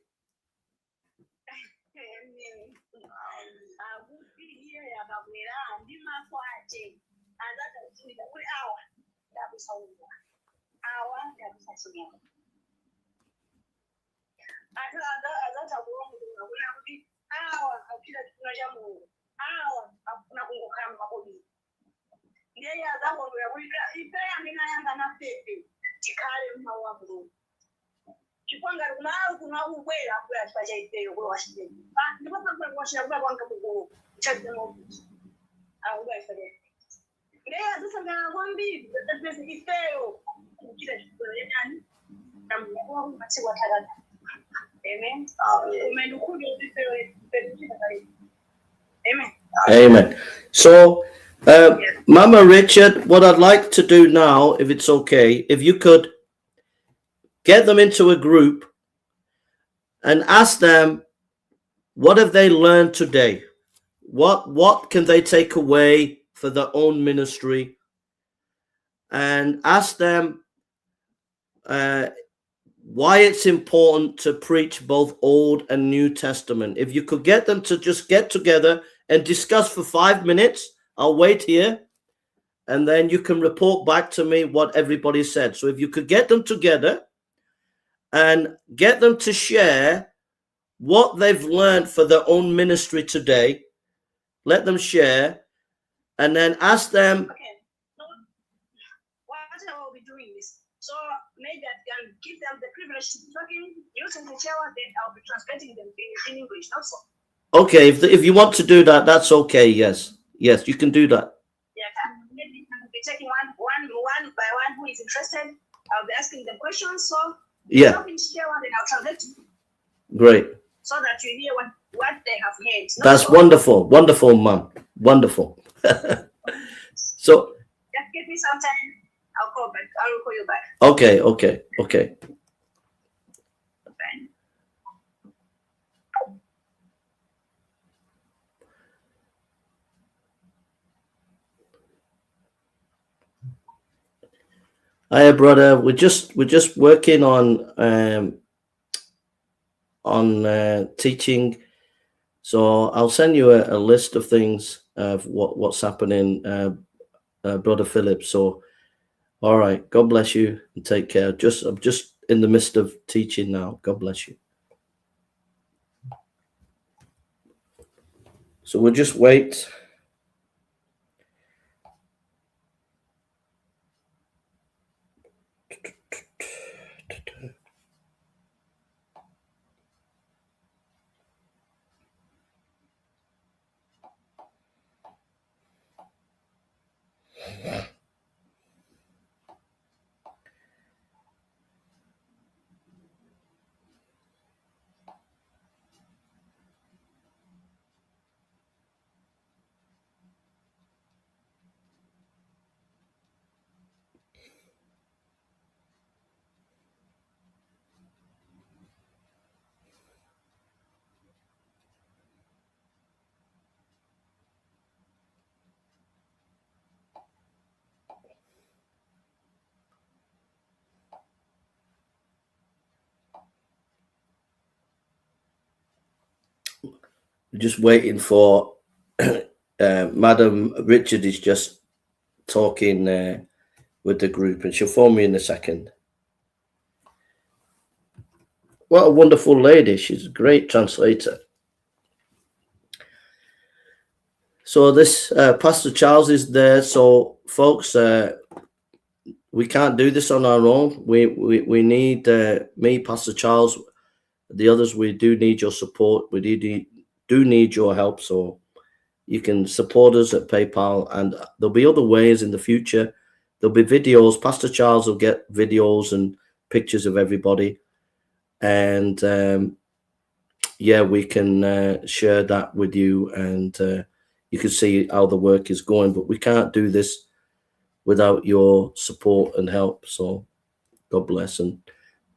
Amen. So, Mama Richard, what I'd like to do now, if it's okay, if you could get them into a group and ask them, what have they learned today? What can they take away for their own ministry? And ask them why it's important to preach both Old and New Testament. If you could get them to just get together and discuss for 5 minutes, I'll wait here, and then you can report back to me what everybody said. So if you could get them together and get them to share what they've learned for their own ministry today, let them share, and then ask them. Okay. So what I will be doing is, so maybe I can give them the privilege to be talking using the chair, then I'll be translating them in English also. Okay, if you want to do that, that's okay. Yes, you can do that. Yeah, maybe I'll be taking one by one who is interested. I'll be asking them questions. So yeah, then I'll translate. Great. So that you hear what they have heard. That's wonderful, Mom. Wonderful. So just give me some time. I'll call back. I will call you back. Okay. Hi, brother. We're just working on teaching. So I'll send you a list of things of what's happening, Brother Philip. So, all right. God bless you and take care. I'm just in the midst of teaching now. God bless you. So we'll just wait. Just waiting for Madam Richard is just talking with the group, and she'll phone me in a second. What a wonderful lady. She's a great translator. So this Pastor Charles is there. So folks, we can't do this on our own. We need me, Pastor Charles, the others. We do need your support. We do need your help. So you can support us at PayPal, and there'll be other ways in the future there'll be videos. Pastor Charles will get videos and pictures of everybody, and yeah, we can share that with you, and you can see how the work is going. But we can't do this without your support and help. So God bless, and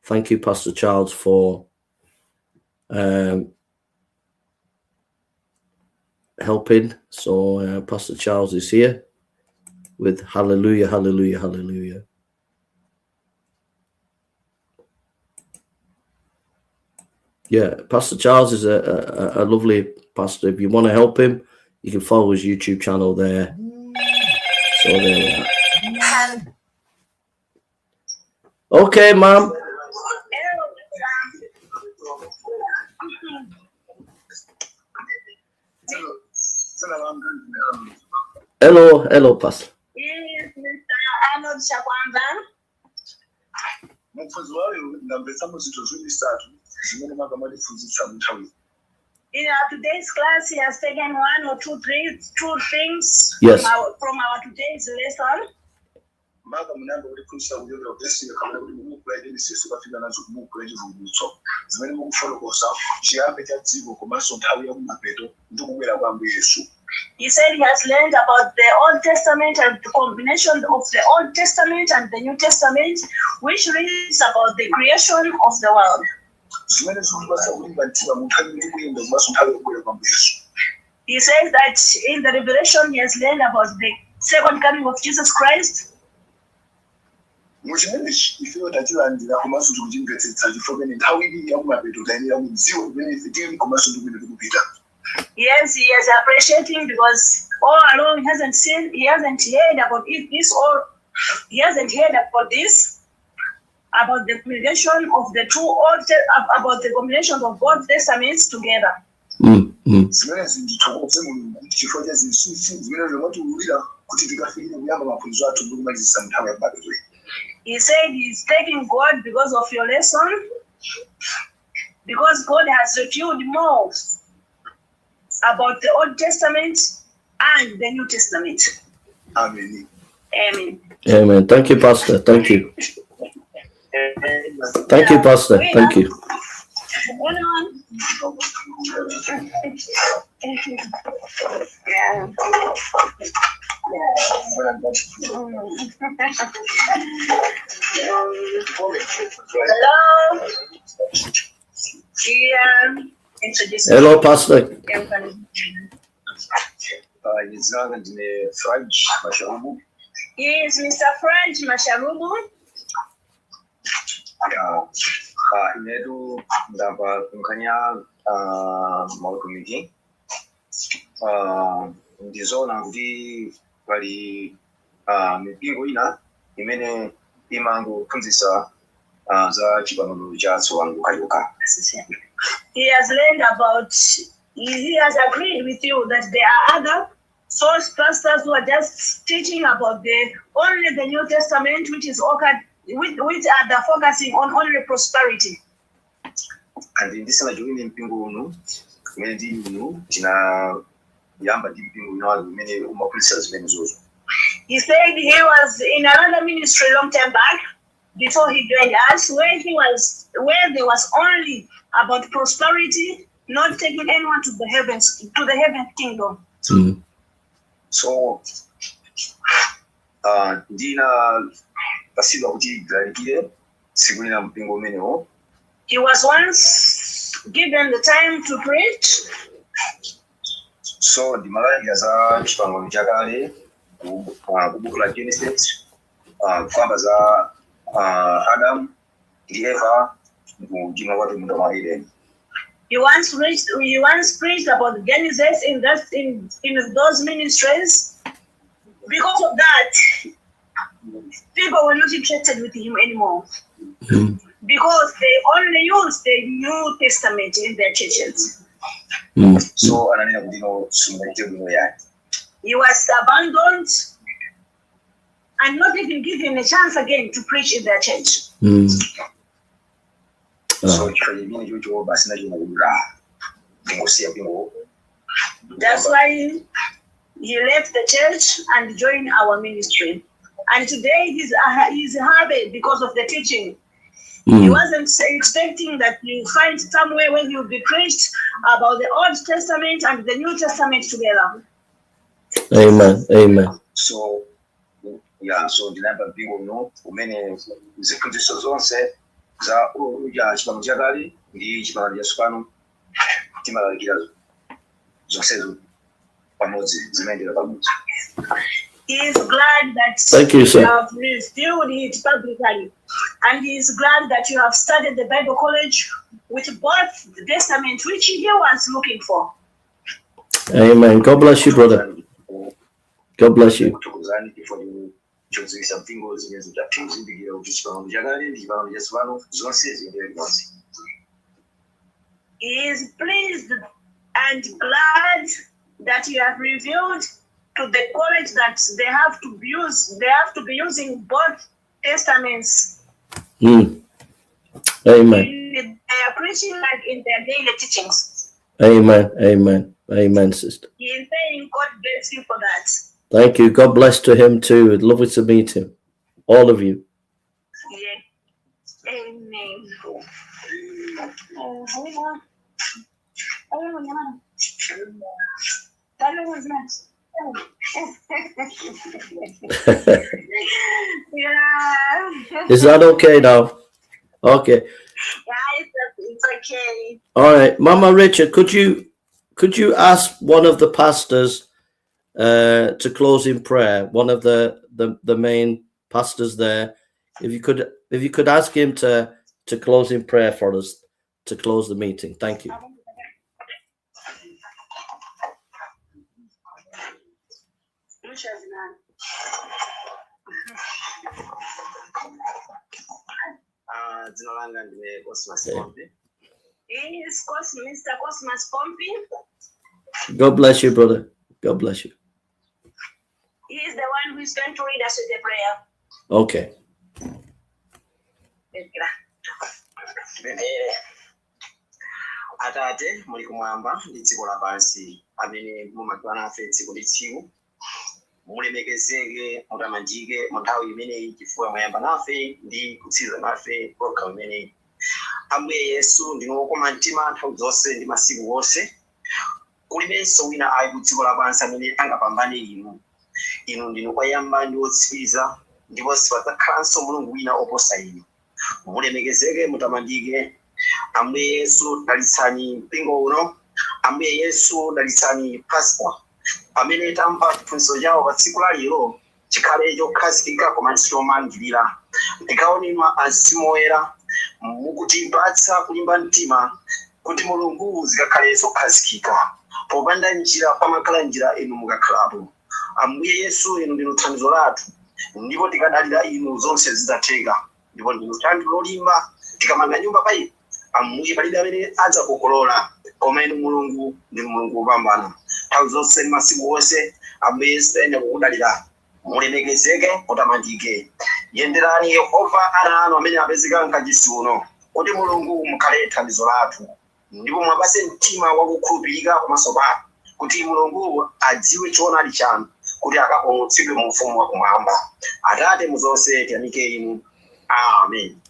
thank you, Pastor Charles, for helping. So Pastor Charles is here with hallelujah, hallelujah, hallelujah. Yeah, Pastor Charles is a lovely pastor. If you want to help him, you can follow his YouTube channel there. So there we are. Okay, Mom. Hello, Pastor. Yes, Mr. Arnold Shakwamba. In our today's class, he has taken one or two things Yes. from our today's lesson. He said he has learned about the Old Testament and the combination of the Old Testament and the New Testament, which reads about the creation of the world. He says that in the Revelation he has learned about the second coming of Jesus Christ. Yes, he is appreciating because all along he hasn't heard about this, or he hasn't heard about this, about the combination of the two about the combination of both testaments together. He said he's thanking God because of your lesson, because God has revealed more about the Old Testament and the New Testament. Amen. Amen. Amen. Thank you, Pastor. Thank you. Thank you, Pastor. Thank you. Yeah. Hello. Yeah. Hello, Pastor. Yes, Mr. French Masharubu. Inedu ndava kunkanya mautumiki ndizoona kuti pali mipingo ina imene imangophunzitsa za Chipangano Chatsopano. He has learned about, he has agreed with you that there are other false pastors who are just teaching about only the New Testament, which are the focusing on only prosperity. And in this mpingo uno tina yamba mpingo uno many umakulisa zimene zozo. He said he was in another ministry long time back before he joined us, where there was only about prosperity, not taking anyone to the heavens, to the heaven kingdom. Mm. So Dina pasidwa kuti grandier sigulina mpingo umenewo. He was once given the time to preach. So the Malawi za Chipangano Chakale buku la Genesis kwamba za Adam ndi Eva mujima watu muda wa Eden. He once preached about Genesis in those ministries. Because of that, people were not interested with him anymore. Mm. Because they only used the New Testament in their churches. Mm. So ananena kuti no sumuite bwino yake. He was abandoned and not even given a chance again to preach in their church. Mm. So chimene chocho basina chimabudura ngosiya mpingo. That's why he left the church and joined our ministry. And today he's happy because of the teaching. He wasn't expecting that you find somewhere where you'll be preached about the Old Testament and the New Testament together. Amen. Amen. So ndinayamba mpingo uno umene zikhristu zonse za Chipangano Chakale ndi Chipangano Chatsopano timalalikira zonsezo pamodzi zimayendera pamodzi. He is glad that Thank you, sir. you have revealed it publicly, and he is glad that you have studied the Bible college with both the Testament, which he was looking for. Amen. God bless you, brother. God bless you. He is pleased and glad that you have revealed to the college that they have to be using both testaments. Amen. They are preaching like in their daily teachings. Amen. Amen. Amen, sister. He is saying God bless you for that. Thank you. God bless to him too. It's lovely to meet him. All of you. Yeah. Amen. Yeah. Is that okay now? Okay. Yeah, it's okay. All right. Mama Richard, could you ask one of the pastors to close in prayer? One of the main pastors there. If you could ask him to close in prayer for us to close the meeting. Thank you. Dzina langa ndine Cosmas Pompi. He is Mr. Cosmas Pompi. God bless you, brother. God bless you. He is the one who is going to read us with the prayer. Okay. Atate muli kumwamba ndi dziko lapansi amene mumakhala nafe tsiku ndi tsiku, mulemekezeke mutamandike mu nthawi imeneyi chifukwa mwayamba nafe ndi kutsiriza nafe program imeneyi. Ambuye Yesu ndinu wokoma mtima nthawi zonse ndi masiku onse, kulibenso wina ali ku dziko lapansi amene angapambane inu. Inu ndinu kwayamba ndi wotsiriza ndipo sipadzakhalanso mulungu wina oposa inu. Mulemekezeke mutamandike. Ambuye Yesu dalitsani mpingo uno. Ambuye Yesu dalitsani Pastor amene tamva chiphunzitso chawo pa tsiku la lero chikhale chokhazikika komanso chomangirira. Ndikaonenwa azimu oyera mukutipatsa kulimba mtima kuti mulungu zikakhale zokhazikika. Popanda njira pamakhala njira inu mukakhalapo. Ambuye Yesu inu ndinu thandizo lathu, ndipo tikadalira inu zonse zidzatheka. Ndipo ndinu thandizo lolimba tikamanga nyumba pa inu. Ambuye palibe amene adzakokolola, koma inu mulungu ndi mulungu wopambana. Nthawi zonse ndi masiku onse Ambuye Yesu ene kukudalira. Mulemekezeke mutamandike. Yenderani Yehova ana anu amene apezeka mkachisi uno, kuti mulungu mukhale thandizo lathu, ndipo mwapase mtima wakukhulupirika pamaso panu, kuti mulungu adziwe choonadi chanu, kuti akapulumutsidwe mu ufumu wakumwamba. Atate muzonse tiyamike inu. Amen.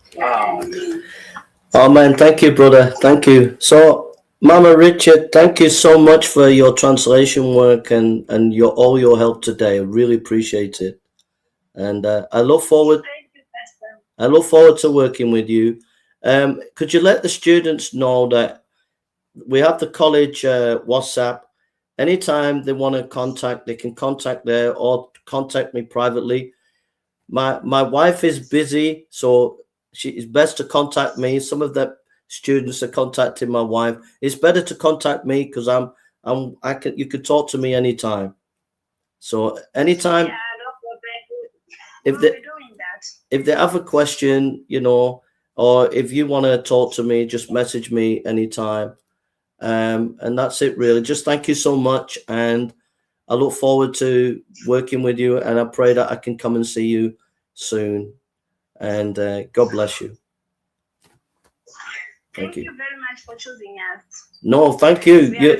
Amen. Thank you, brother. Thank you. So, Mama Richard, thank you so much for your translation work and all your help today. I really appreciate it. And I look forward to working with you. Could you let the students know that we have the college WhatsApp? Anytime they want to contact, they can contact there or contact me privately. My wife is busy, so it's best to contact me. Some of the students are contacting my wife. It's better to contact me because you can talk to me anytime. So anytime, if they have a question, or if you want to talk to me, just message me anytime. And that's it really. Just thank you so much, and I look forward to working with you, and I pray that I can come and see you soon. And God bless you. Thank you very much for choosing us. No, thank you. We are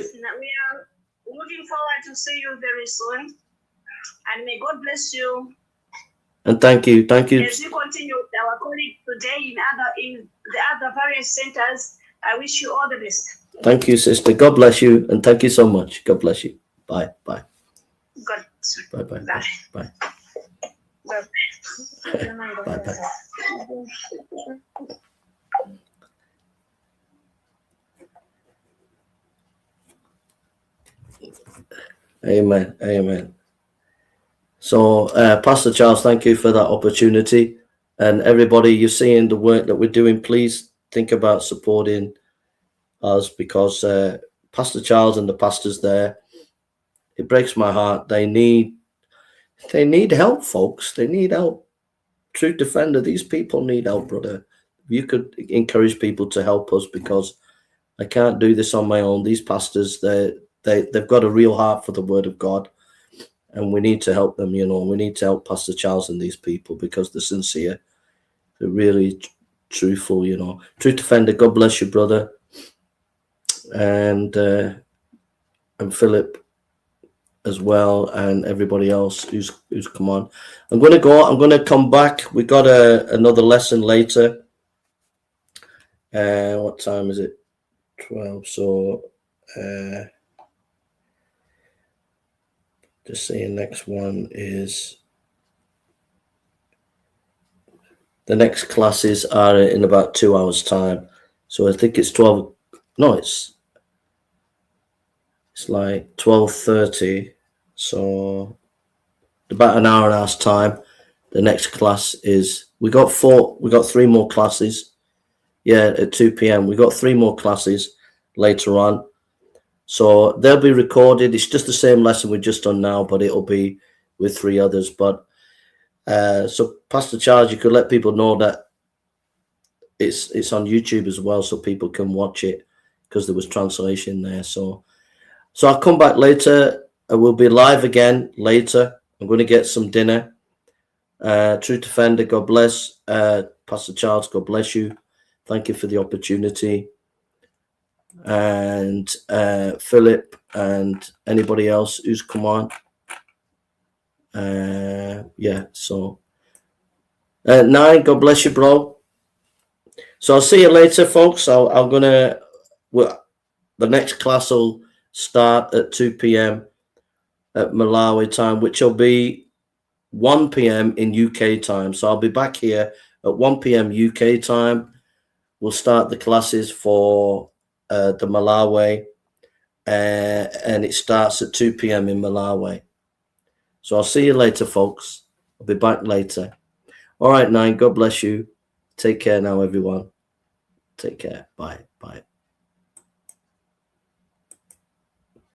looking forward to see you very soon. And may God bless you. And thank you. Thank you. As we continue with our colleague today in the other various centers, I wish you all the best. Thank you, sister. God bless you. And thank you so much. God bless you. Bye. Bye. God bless you. Bye. Bye. Bye. Bye. Bye. Bye. Amen. Amen. So, Pastor Charles, thank you for that opportunity. And everybody, you're seeing the work that we're doing. Please think about supporting us, because Pastor Charles and the pastors there, it breaks my heart. They need help, folks. They need help. Truth Defender, these people need help, brother. You could encourage people to help us, because I can't do this on my own. These pastors, they've got a real heart for the word of God, and we need to help them. You know, we need to help Pastor Charles and these people, because they're sincere, they're really truthful. You know, Truth Defender, God bless you, brother, and Philip as well, and everybody else who's come on. I'm going to come back. We got another lesson later. What time is it? 12. So just saying, next one is, the next classes are in about 2 hours time. So I think it's 12. No, it's like 12:30. So about an hour and a half's time. The next class is, we got 3 more classes. Yeah, at 2 p.m. We got 3 more classes later on. So they'll be recorded. It's just the same lesson we've just done now, but it'll be with 3 others. But so Pastor Charles, you could let people know that it's on YouTube as well, so people can watch it, because there was translation there. So I'll come back later. I will be live again later. I'm going to get some dinner. True Defender, God bless. Pastor Charles, God bless you. Thank you for the opportunity. And Philip and anybody else who's come on. Yeah, so 9, God bless you, bro. So I'll see you later, folks. The next class will start at 2 p.m. at Malawi time, which will be 1 p.m. in UK time. So I'll be back here at 1 p.m. UK time. We'll start the classes for the Malawi, and it starts at 2 p.m. in Malawi. So I'll see you later, folks. I'll be back later. All right, 9. God bless you. Take care now, everyone. Take care. Bye. Bye.